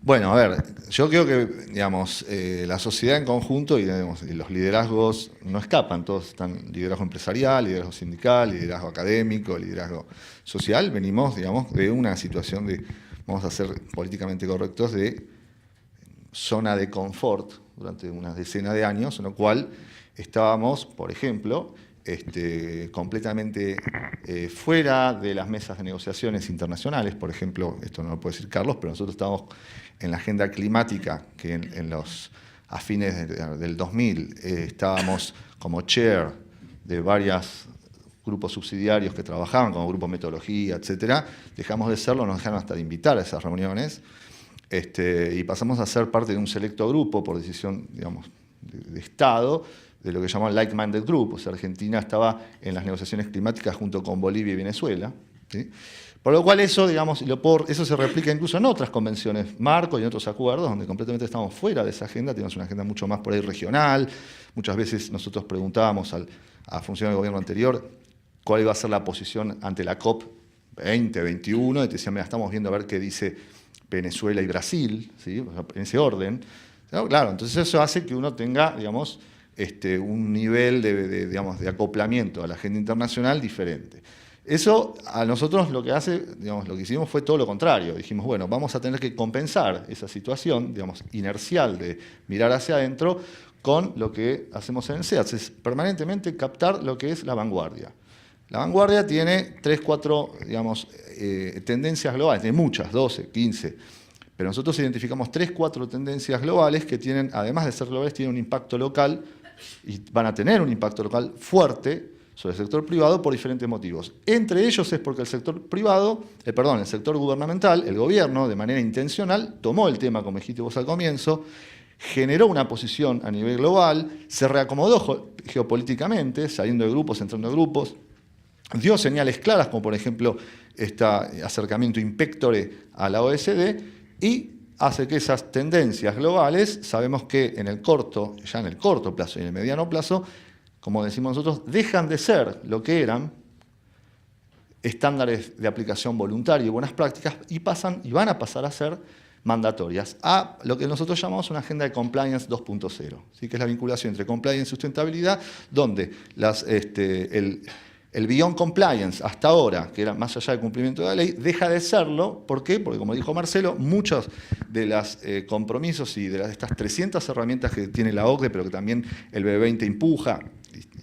Bueno, a ver, yo creo que, digamos, la sociedad en conjunto y los liderazgos no escapan, todos están liderazgo empresarial, liderazgo sindical, liderazgo académico, liderazgo social. Venimos, digamos, de una situación de, vamos a ser políticamente correctos, de zona de confort durante unas decenas de años, en lo cual estábamos, por ejemplo, completamente fuera de las mesas de negociaciones internacionales. Por ejemplo, esto no lo puede decir Carlos, pero nosotros estábamos en la agenda climática, que a fines del 2000 estábamos como chair de varios grupos subsidiarios que trabajaban, como Grupo Metodología, etcétera. Dejamos de serlo, nos dejaron hasta de invitar a esas reuniones, y pasamos a ser parte de un selecto grupo por decisión, digamos, de Estado, de lo que llaman like-minded group. O sea, Argentina estaba en las negociaciones climáticas junto con Bolivia y Venezuela, ¿sí? Por lo cual eso, digamos, eso se replica incluso en otras convenciones marco y en otros acuerdos, donde completamente estamos fuera de esa agenda, tenemos una agenda mucho más por ahí regional. Muchas veces nosotros preguntábamos a funcionarios del gobierno anterior cuál iba a ser la posición ante la COP 2021, y te decían, mira, estamos viendo a ver qué dice Venezuela y Brasil, ¿sí?, en ese orden. Claro, entonces eso hace que uno tenga, digamos, un nivel de acoplamiento a la agenda internacional diferente. Eso a nosotros lo que hace, digamos, lo que hicimos fue todo lo contrario. Dijimos, bueno, vamos a tener que compensar esa situación, digamos, inercial de mirar hacia adentro con lo que hacemos en el SEATS, es permanentemente captar lo que es la vanguardia. La vanguardia tiene 3, 4, digamos, tendencias globales, tiene muchas, 12, 15, pero nosotros identificamos 3, 4 tendencias globales que tienen, además de ser globales, tienen un impacto local y van a tener un impacto local fuerte sobre el sector privado por diferentes motivos. Entre ellos es porque el sector privado, el sector gubernamental, el gobierno, de manera intencional, tomó el tema, como dijiste vos al comienzo, generó una posición a nivel global, se reacomodó geopolíticamente, saliendo de grupos, entrando de grupos, dio señales claras, como por ejemplo este acercamiento impectore a la OSD, y hace que esas tendencias globales, sabemos que en el corto plazo y en el mediano plazo, como decimos nosotros, dejan de ser lo que eran estándares de aplicación voluntaria y buenas prácticas y van a pasar a ser mandatorias a lo que nosotros llamamos una agenda de compliance 2.0, ¿sí? Que es la vinculación entre compliance y sustentabilidad, donde el beyond compliance hasta ahora, que era más allá del cumplimiento de la ley, deja de serlo. ¿Por qué? Porque, como dijo Marcelo, muchos de los compromisos y de estas 300 herramientas que tiene la OCDE, pero que también el B20 empuja,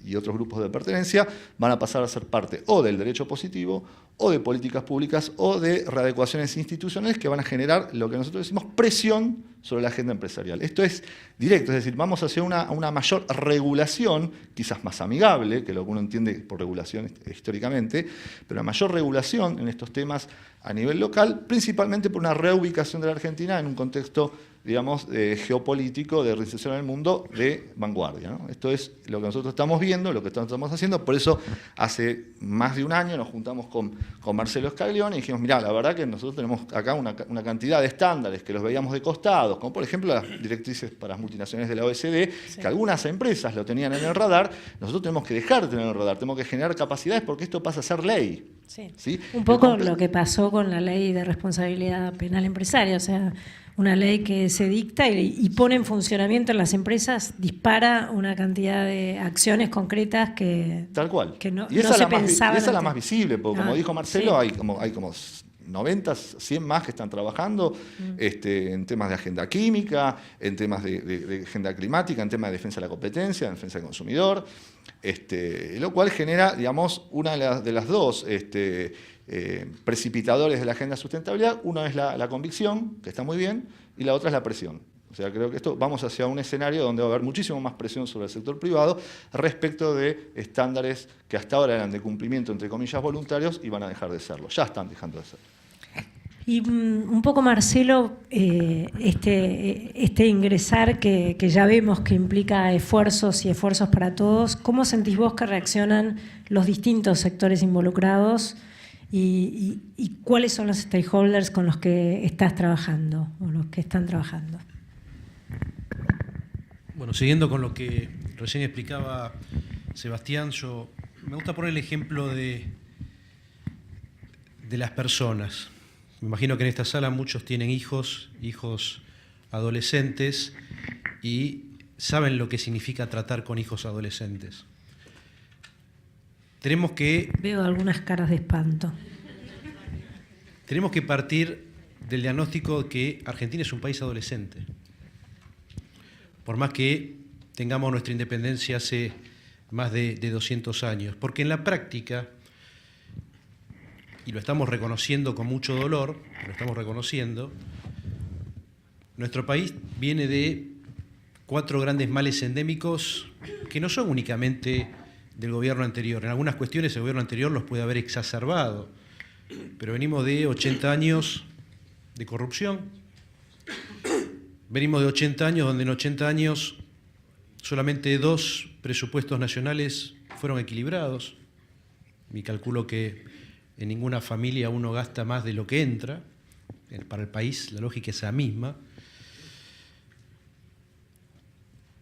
y otros grupos de pertenencia, van a pasar a ser parte o del derecho positivo, o de políticas públicas, o de readecuaciones institucionales que van a generar lo que nosotros decimos presión sobre la agenda empresarial. Esto es directo, es decir, vamos hacia una mayor regulación, quizás más amigable, que lo que uno entiende por regulación históricamente, pero una mayor regulación en estos temas a nivel local, principalmente por una reubicación de la Argentina en un contexto, digamos, geopolítico, de recesión en el mundo, de vanguardia, ¿no? Esto es lo que nosotros estamos viendo, lo que estamos haciendo. Por eso, hace más de un año nos juntamos con Marcelo Scaglione y dijimos, mirá, la verdad que nosotros tenemos acá una cantidad de estándares que los veíamos de costados, como por ejemplo las directrices para las multinacionales de la OSD, sí, que algunas empresas lo tenían en el radar. Nosotros tenemos que dejar de tener en el radar, tenemos que generar capacidades porque esto pasa a ser ley. Sí. ¿Sí? Un poco lo que pasó con la ley de responsabilidad penal empresaria, o sea, una ley que se dicta y pone en funcionamiento en las empresas, dispara una cantidad de acciones concretas que, tal cual, que no, y esa no se es pensaban. Esa es la más visible, porque como dijo Marcelo, sí, hay como 90, 100 más que están trabajando en temas de agenda química, en temas de agenda climática, en temas de defensa de la competencia, en defensa del consumidor, lo cual genera, digamos, una de las dos precipitadores de la agenda de sustentabilidad. Uno es la convicción, que está muy bien, y la otra es la presión. O sea, creo que vamos hacia un escenario donde va a haber muchísimo más presión sobre el sector privado respecto de estándares que hasta ahora eran de cumplimiento, entre comillas, voluntarios, y van a dejar de serlo. Ya están dejando de serlo. Y un poco, Marcelo, este ingresar que ya vemos que implica esfuerzos y esfuerzos para todos, ¿cómo sentís vos que reaccionan los distintos sectores involucrados y cuáles son los stakeholders con los que estás trabajando o los que están trabajando? Bueno, siguiendo con lo que recién explicaba Sebastián, me gusta poner el ejemplo de las personas. Me imagino que en esta sala muchos tienen hijos adolescentes y saben lo que significa tratar con hijos adolescentes. Veo algunas caras de espanto. Tenemos que partir del diagnóstico de que Argentina es un país adolescente. Por más que tengamos nuestra independencia hace más de 200 años. Porque en la práctica, y lo estamos reconociendo con mucho dolor, lo estamos reconociendo, nuestro país viene de 4 grandes males endémicos que no son únicamente del gobierno anterior. En algunas cuestiones el gobierno anterior los puede haber exacerbado, pero venimos de 80 años de corrupción, venimos de 80 años donde en 80 años solamente 2 presupuestos nacionales fueron equilibrados. Y calculo que en ninguna familia uno gasta más de lo que entra. Para el país la lógica es la misma.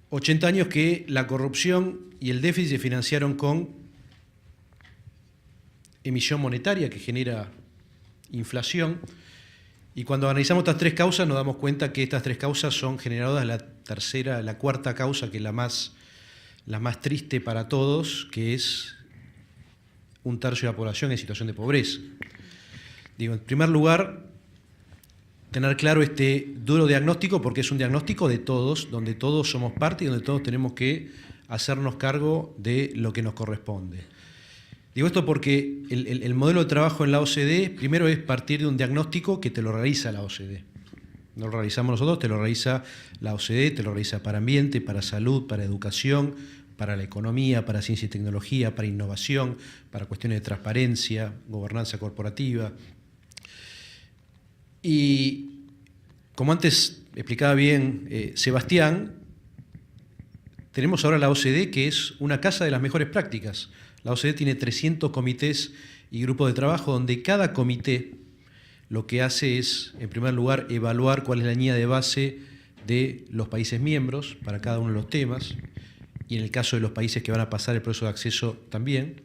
80 años que la corrupción y el déficit se financiaron con emisión monetaria que genera inflación. Y cuando analizamos estas 3 causas nos damos cuenta que estas 3 causas son generadas la cuarta causa, que es la más triste para todos, que es 1/3 de la población en situación de pobreza. Digo, en primer lugar, tener claro este duro diagnóstico, porque es un diagnóstico de todos, donde todos somos parte y donde todos tenemos que hacernos cargo de lo que nos corresponde. Digo esto porque el modelo de trabajo en la OCDE, primero es partir de un diagnóstico que te lo realiza la OCDE. No lo realizamos nosotros, te lo realiza la OCDE, te lo realiza para ambiente, para salud, para educación, para la economía, para ciencia y tecnología, para innovación, para cuestiones de transparencia, gobernanza corporativa. Y como antes explicaba bien Sebastián, tenemos ahora la OCDE, que es una casa de las mejores prácticas. La OCDE tiene 300 comités y grupos de trabajo, donde cada comité lo que hace es, en primer lugar, evaluar cuál es la línea de base de los países miembros para cada uno de los temas, y en el caso de los países que van a pasar el proceso de acceso también.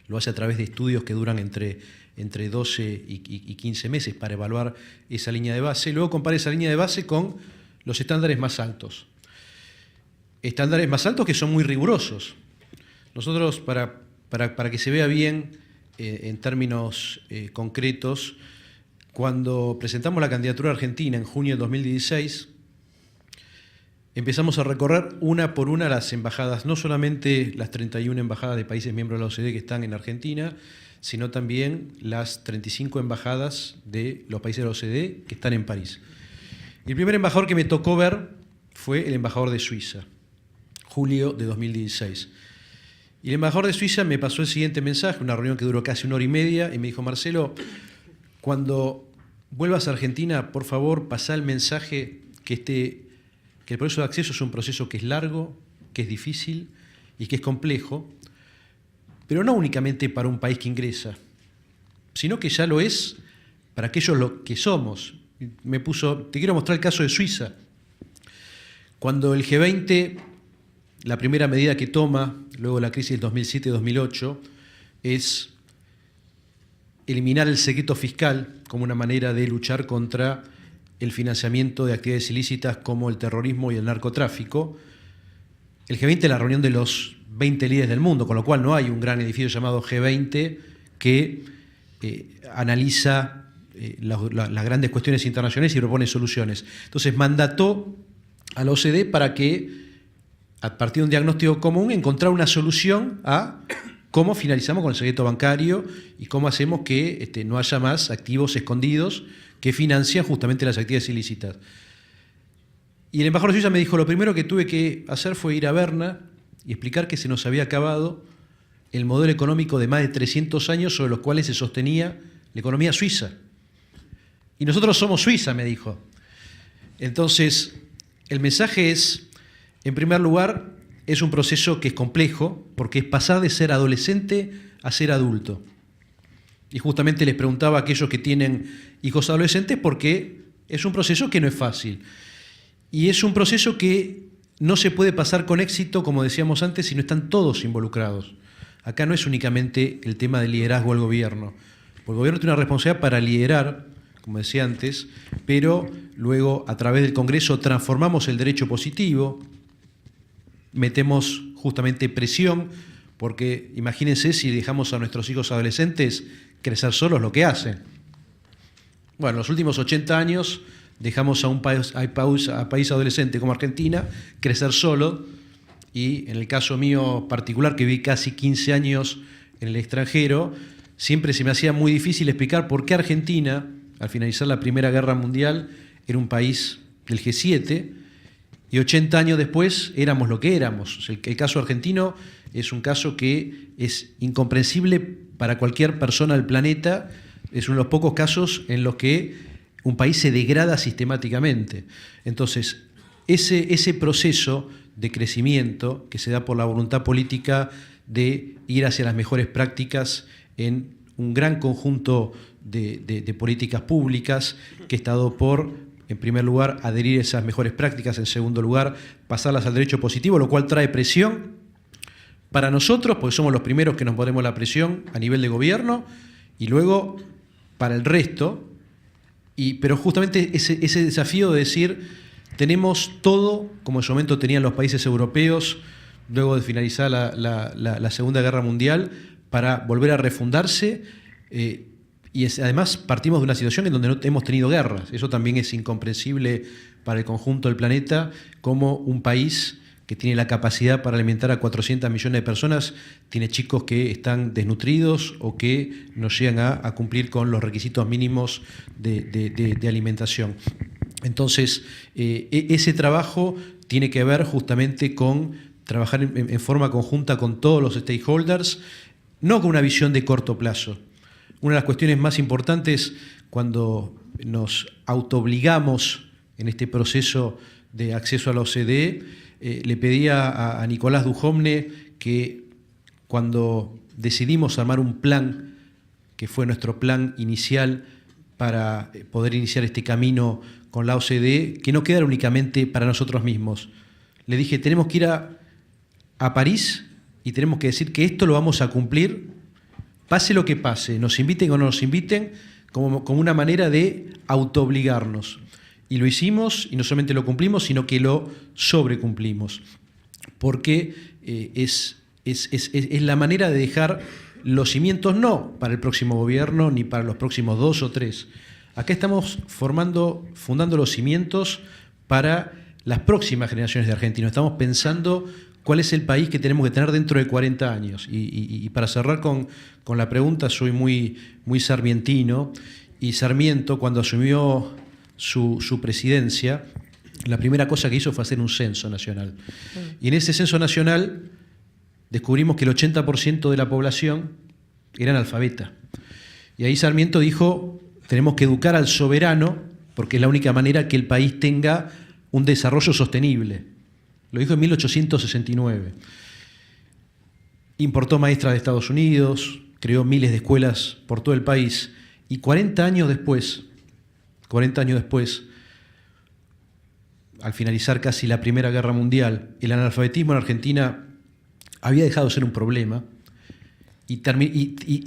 Lo hace a través de estudios que duran entre 12 y 15 meses para evaluar esa línea de base. Luego compara esa línea de base con los estándares más altos. Estándares más altos que son muy rigurosos. Nosotros, para que se vea bien en términos concretos, cuando presentamos la candidatura de Argentina en junio de 2016, empezamos a recorrer una por una las embajadas, no solamente las 31 embajadas de países miembros de la OCDE que están en Argentina, sino también las 35 embajadas de los países de la OCDE que están en París. Y el primer embajador que me tocó ver fue el embajador de Suiza, julio de 2016. Y el embajador de Suiza me pasó el siguiente mensaje, una reunión que duró casi 1 hora y media, y me dijo: Marcelo, cuando vuelvas a Argentina, por favor, pasá el mensaje que el proceso de acceso es un proceso que es largo, que es difícil y que es complejo, pero no únicamente para un país que ingresa, sino que ya lo es para aquellos lo que somos. Te quiero mostrar el caso de Suiza. Cuando el G20, la primera medida que toma, luego de la crisis del 2007-2008, es eliminar el secreto fiscal como una manera de luchar contra el financiamiento de actividades ilícitas como el terrorismo y el narcotráfico. El G20 es la reunión de los 20 líderes del mundo, con lo cual no hay un gran edificio llamado G20 que analiza las grandes cuestiones internacionales y propone soluciones. Entonces mandató a la OCDE para que, a partir de un diagnóstico común, encontrar una solución a cómo finalizamos con el secreto bancario y cómo hacemos que no haya más activos escondidos que financian justamente las actividades ilícitas. Y el embajador de Suiza me dijo: lo primero que tuve que hacer fue ir a Berna y explicar que se nos había acabado el modelo económico de más de 300 años sobre los cuales se sostenía la economía suiza. Y nosotros somos Suiza, me dijo. Entonces, el mensaje es, en primer lugar, es un proceso que es complejo, porque es pasar de ser adolescente a ser adulto. Y justamente les preguntaba a aquellos que tienen hijos adolescentes, porque es un proceso que no es fácil. Y es un proceso que no se puede pasar con éxito, como decíamos antes, si no están todos involucrados. Acá no es únicamente el tema del liderazgo del gobierno. El gobierno tiene una responsabilidad para liderar, como decía antes, pero luego a través del Congreso transformamos el derecho positivo, metemos justamente presión, porque imagínense si dejamos a nuestros hijos adolescentes crecer solos, lo que hacen. Bueno, en los últimos 80 años dejamos a un país adolescente como Argentina crecer solo, y en el caso mío particular, que viví casi 15 años en el extranjero, siempre se me hacía muy difícil explicar por qué Argentina, al finalizar la Primera Guerra Mundial, era un país del G7, y 80 años después éramos lo que éramos. El caso argentino es un caso que es incomprensible para cualquier persona del planeta. Es uno de los pocos casos en los que un país se degrada sistemáticamente. Entonces, ese proceso de crecimiento que se da por la voluntad política de ir hacia las mejores prácticas en un gran conjunto de políticas públicas, que está dado por, en primer lugar, adherir a esas mejores prácticas, en segundo lugar, pasarlas al derecho positivo, lo cual trae presión para nosotros, porque somos los primeros que nos ponemos la presión a nivel de gobierno, y luego para el resto, pero justamente ese desafío de decir, tenemos todo, como en su momento tenían los países europeos, luego de finalizar la Segunda Guerra Mundial, para volver a refundarse, y además partimos de una situación en donde no hemos tenido guerras. Eso también es incomprensible para el conjunto del planeta, como un país que tiene la capacidad para alimentar a 400 millones de personas, tiene chicos que están desnutridos o que no llegan a cumplir con los requisitos mínimos de alimentación. Entonces, ese trabajo tiene que ver justamente con trabajar en forma conjunta con todos los stakeholders, no con una visión de corto plazo. Una de las cuestiones más importantes cuando nos autoobligamos en este proceso de acceso a la OCDE, le pedía a Nicolás Dujovne que cuando decidimos armar un plan, que fue nuestro plan inicial para poder iniciar este camino con la OCDE, que no quedara únicamente para nosotros mismos. Le dije, tenemos que ir a París y tenemos que decir que esto lo vamos a cumplir, pase lo que pase, nos inviten o no nos inviten, como una manera de autoobligarnos. Y lo hicimos, y no solamente lo cumplimos, sino que lo sobrecumplimos. Porque es la manera de dejar los cimientos no para el próximo gobierno ni para los próximos 2 o 3. Acá estamos fundando los cimientos para las próximas generaciones de argentinos. Estamos pensando cuál es el país que tenemos que tener dentro de 40 años. Y para cerrar con la pregunta, soy muy sarmientino, y Sarmiento, cuando asumió su presidencia, la primera cosa que hizo fue hacer un censo nacional. Y en ese censo nacional descubrimos que el 80% de la población era analfabeta. Y ahí Sarmiento dijo, tenemos que educar al soberano, porque es la única manera que el país tenga un desarrollo sostenible. Lo dijo en 1869. Importó maestras de Estados Unidos, creó miles de escuelas por todo el país, y 40 años después, al finalizar casi la Primera Guerra Mundial, el analfabetismo en Argentina había dejado de ser un problema y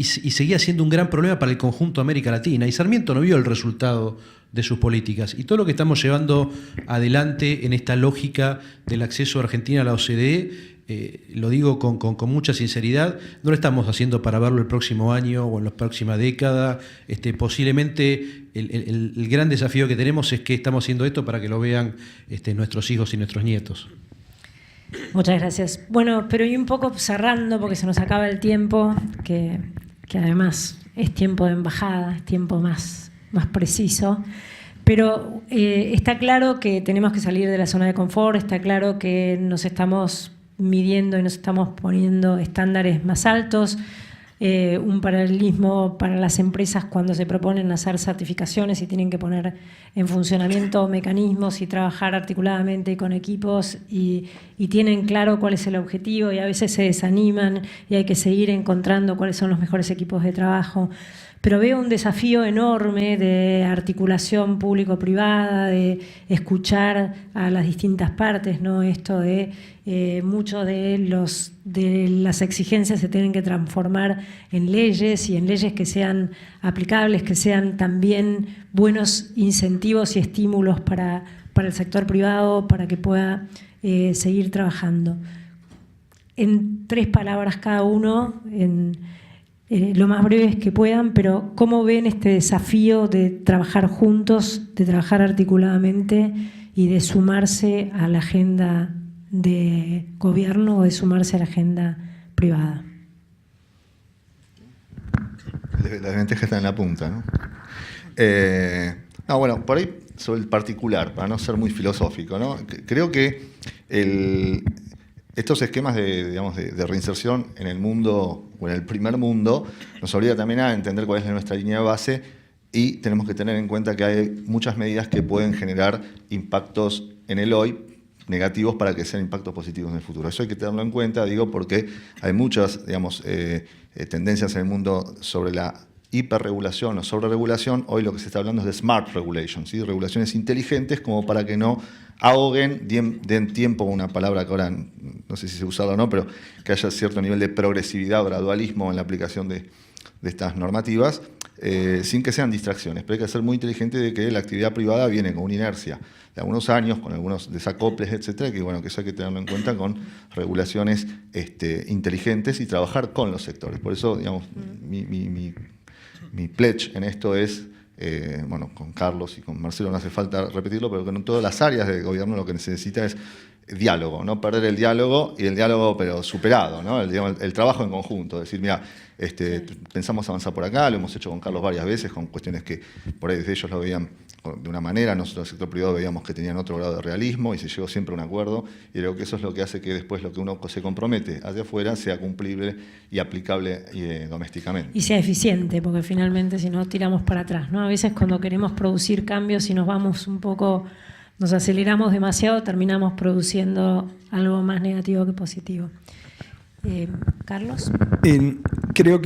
seguía siendo un gran problema para el conjunto de América Latina. Y Sarmiento no vio el resultado de sus políticas. Y todo lo que estamos llevando adelante en esta lógica del acceso de Argentina a la OCDE, lo digo con mucha sinceridad, no lo estamos haciendo para verlo el próximo año o en la próxima década. Posiblemente el gran desafío que tenemos es que estamos haciendo esto para que lo vean nuestros hijos y nuestros nietos. Muchas gracias. Bueno, pero y un poco cerrando, porque se nos acaba el tiempo, que además es tiempo de embajada, es tiempo más preciso, pero está claro que tenemos que salir de la zona de confort, está claro que nos estamos midiendo y nos estamos poniendo estándares más altos, un paralelismo para las empresas cuando se proponen hacer certificaciones y tienen que poner en funcionamiento mecanismos y trabajar articuladamente con equipos y tienen claro cuál es el objetivo y a veces se desaniman y hay que seguir encontrando cuáles son los mejores equipos de trabajo. Pero veo un desafío enorme de articulación público-privada, de escuchar a las distintas partes, ¿no? Esto de muchos de las exigencias se tienen que transformar en leyes y en leyes que sean aplicables, que sean también buenos incentivos y estímulos para el sector privado, para que pueda seguir trabajando. En 3 palabras cada uno, lo más breves que puedan, pero ¿cómo ven este desafío de trabajar juntos, de trabajar articuladamente y de sumarse a la agenda de gobierno o de sumarse a la agenda privada? La desventaja está en la punta, ¿no? Bueno, por ahí sobre el particular, para no ser muy filosófico, ¿no? Creo que estos esquemas de reinserción en el mundo o en el primer mundo nos obliga también a entender cuál es nuestra línea de base y tenemos que tener en cuenta que hay muchas medidas que pueden generar impactos en el hoy negativos para que sean impactos positivos en el futuro. Eso hay que tenerlo en cuenta, digo, porque hay muchas tendencias en el mundo sobre la hiperregulación o sobreregulación. Hoy lo que se está hablando es de smart regulation, ¿sí? Regulaciones inteligentes como para que no ahoguen, den tiempo, una palabra que ahora no sé si se usa o no, pero que haya cierto nivel de progresividad o gradualismo en la aplicación de estas normativas, sin que sean distracciones. Pero hay que ser muy inteligente de que la actividad privada viene con una inercia de algunos años, con algunos desacoples, etcétera, que bueno, que eso hay que tenerlo en cuenta con regulaciones inteligentes y trabajar con los sectores. Por eso, digamos, mi pledge en esto es, con Carlos y con Marcelo no hace falta repetirlo, pero que en todas las áreas de gobierno lo que necesita es diálogo, no perder el diálogo, y el diálogo pero superado, ¿no? El trabajo en conjunto, decir, mira, pensamos avanzar por acá, lo hemos hecho con Carlos varias veces, con cuestiones que por ahí desde ellos lo veían de una manera, nosotros el sector privado veíamos que tenían otro grado de realismo y se llegó siempre a un acuerdo, y creo que eso es lo que hace que después lo que uno se compromete hacia afuera sea cumplible y aplicable domésticamente. Y sea eficiente, porque finalmente si no tiramos para atrás, ¿no? A veces cuando queremos producir cambios y nos vamos un poco nos aceleramos demasiado, terminamos produciendo algo más negativo que positivo. Carlos. Creo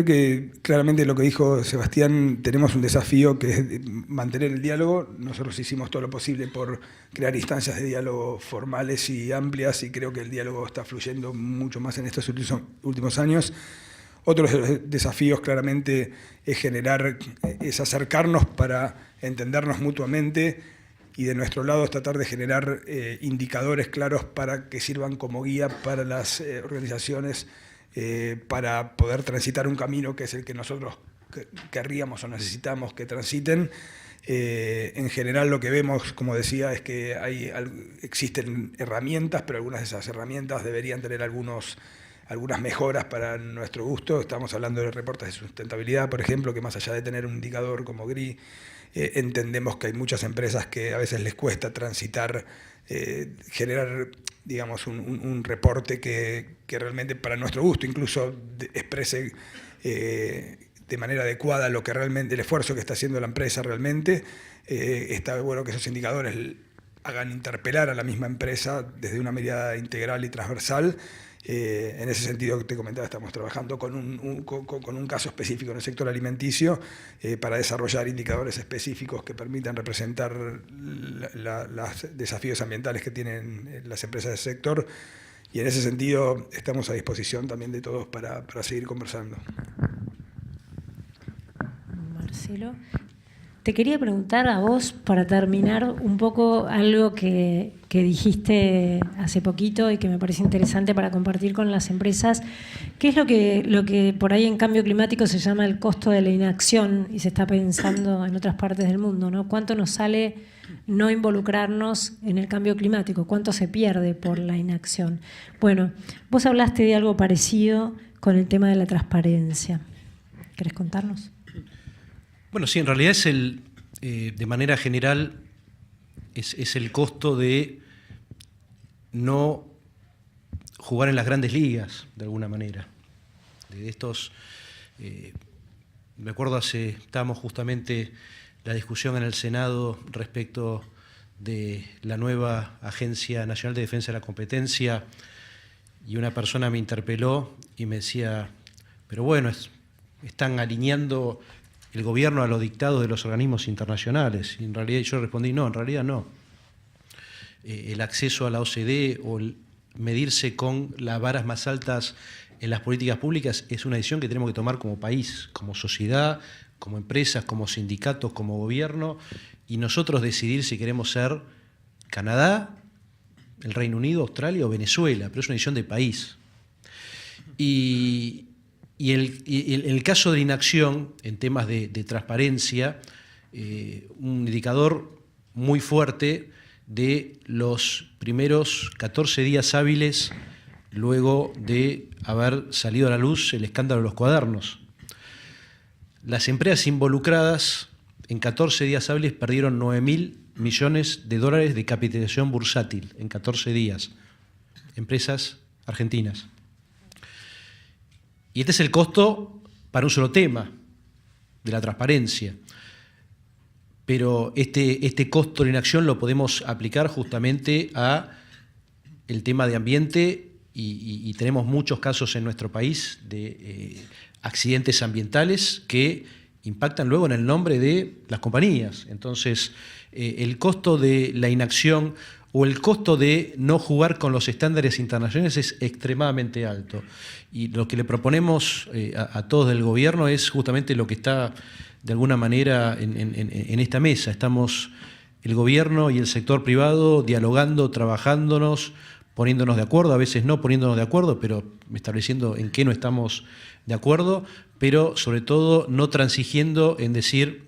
que claramente lo que dijo Sebastián, tenemos un desafío que es mantener el diálogo. Nosotros hicimos todo lo posible por crear instancias de diálogo formales y amplias, y creo que el diálogo está fluyendo mucho más en estos últimos años. Otro de los desafíos claramente es acercarnos para entendernos mutuamente, y de nuestro lado es tratar de generar indicadores claros para que sirvan como guía para las organizaciones, para poder transitar un camino que es el que nosotros querríamos o necesitamos que transiten. En general lo que vemos, como decía, es que existen herramientas, pero algunas de esas herramientas deberían tener algunas mejoras para nuestro gusto. Estamos hablando de reportes de sustentabilidad, por ejemplo, que más allá de tener un indicador como GRI, entendemos que hay muchas empresas que a veces les cuesta transitar, generar, digamos, un reporte que realmente para nuestro gusto incluso exprese de manera adecuada lo que realmente, el esfuerzo que está haciendo la empresa realmente. Está bueno que esos indicadores hagan interpelar a la misma empresa desde una mirada integral y transversal. En ese sentido que te comentaba, estamos trabajando con un caso específico en el sector alimenticio para desarrollar indicadores específicos que permitan representar los desafíos ambientales que tienen las empresas del sector, y en ese sentido estamos a disposición también de todos para seguir conversando. Marcelo. Te quería preguntar a vos, para terminar, un poco algo que dijiste hace poquito y que me parece interesante para compartir con las empresas. ¿Qué es lo que por ahí en cambio climático se llama el costo de la inacción y se está pensando en otras partes del mundo, ¿no? ¿Cuánto nos sale no involucrarnos en el cambio climático? ¿Cuánto se pierde por la inacción? Bueno, vos hablaste de algo parecido con el tema de la transparencia. ¿Querés contarnos? Bueno, sí, en realidad es de manera general, es el costo de no jugar en las grandes ligas, de alguna manera. De estos, me acuerdo estábamos justamente la discusión en el Senado respecto de la nueva Agencia Nacional de Defensa de la Competencia, y una persona me interpeló y me decía, pero bueno, están alineando el gobierno a los dictados de los organismos internacionales. Y en realidad yo respondí, no, en realidad no. El acceso a la OCDE o el medirse con las varas más altas en las políticas públicas es una decisión que tenemos que tomar como país, como sociedad, como empresas, como sindicatos, como gobierno, y nosotros decidir si queremos ser Canadá, el Reino Unido, Australia o Venezuela, pero es una decisión de país. Y el caso de la inacción, en temas de transparencia, un indicador muy fuerte de los primeros 14 días hábiles luego de haber salido a la luz el escándalo de los cuadernos. Las empresas involucradas en 14 días hábiles perdieron 9.000 millones de dólares de capitalización bursátil en 14 días. Empresas argentinas. Y este es el costo para un solo tema, de la transparencia. Pero este costo de inacción lo podemos aplicar justamente a el tema de ambiente, y tenemos muchos casos en nuestro país de accidentes ambientales que impactan luego en el nombre de las compañías. Entonces, el costo de la inacción o el costo de no jugar con los estándares internacionales es extremadamente alto. Y lo que le proponemos a todos del gobierno es justamente lo que está de alguna manera en esta mesa. Estamos el gobierno y el sector privado dialogando, trabajándonos, poniéndonos de acuerdo, a veces no poniéndonos de acuerdo, pero estableciendo en qué no estamos de acuerdo, pero sobre todo no transigiendo en decir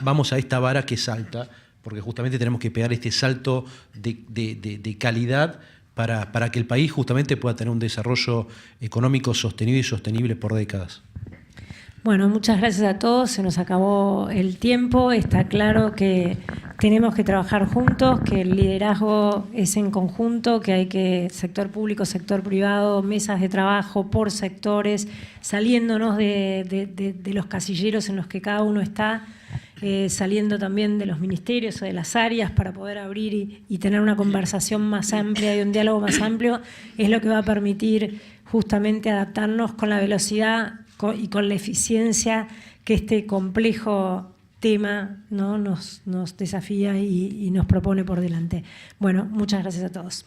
vamos a esta vara que es alta, porque justamente tenemos que pegar este salto de calidad para que el país justamente pueda tener un desarrollo económico sostenido y sostenible por décadas. Bueno, muchas gracias a todos. Se nos acabó el tiempo. Está claro que tenemos que trabajar juntos, que el liderazgo es en conjunto, que hay que sector público, sector privado, mesas de trabajo por sectores, saliéndonos de los casilleros en los que cada uno está saliendo también de los ministerios o de las áreas para poder abrir y tener una conversación más amplia y un diálogo más amplio, es lo que va a permitir justamente adaptarnos con la velocidad y con la eficiencia que este complejo tema, ¿no?, nos desafía y nos propone por delante. Bueno, muchas gracias a todos.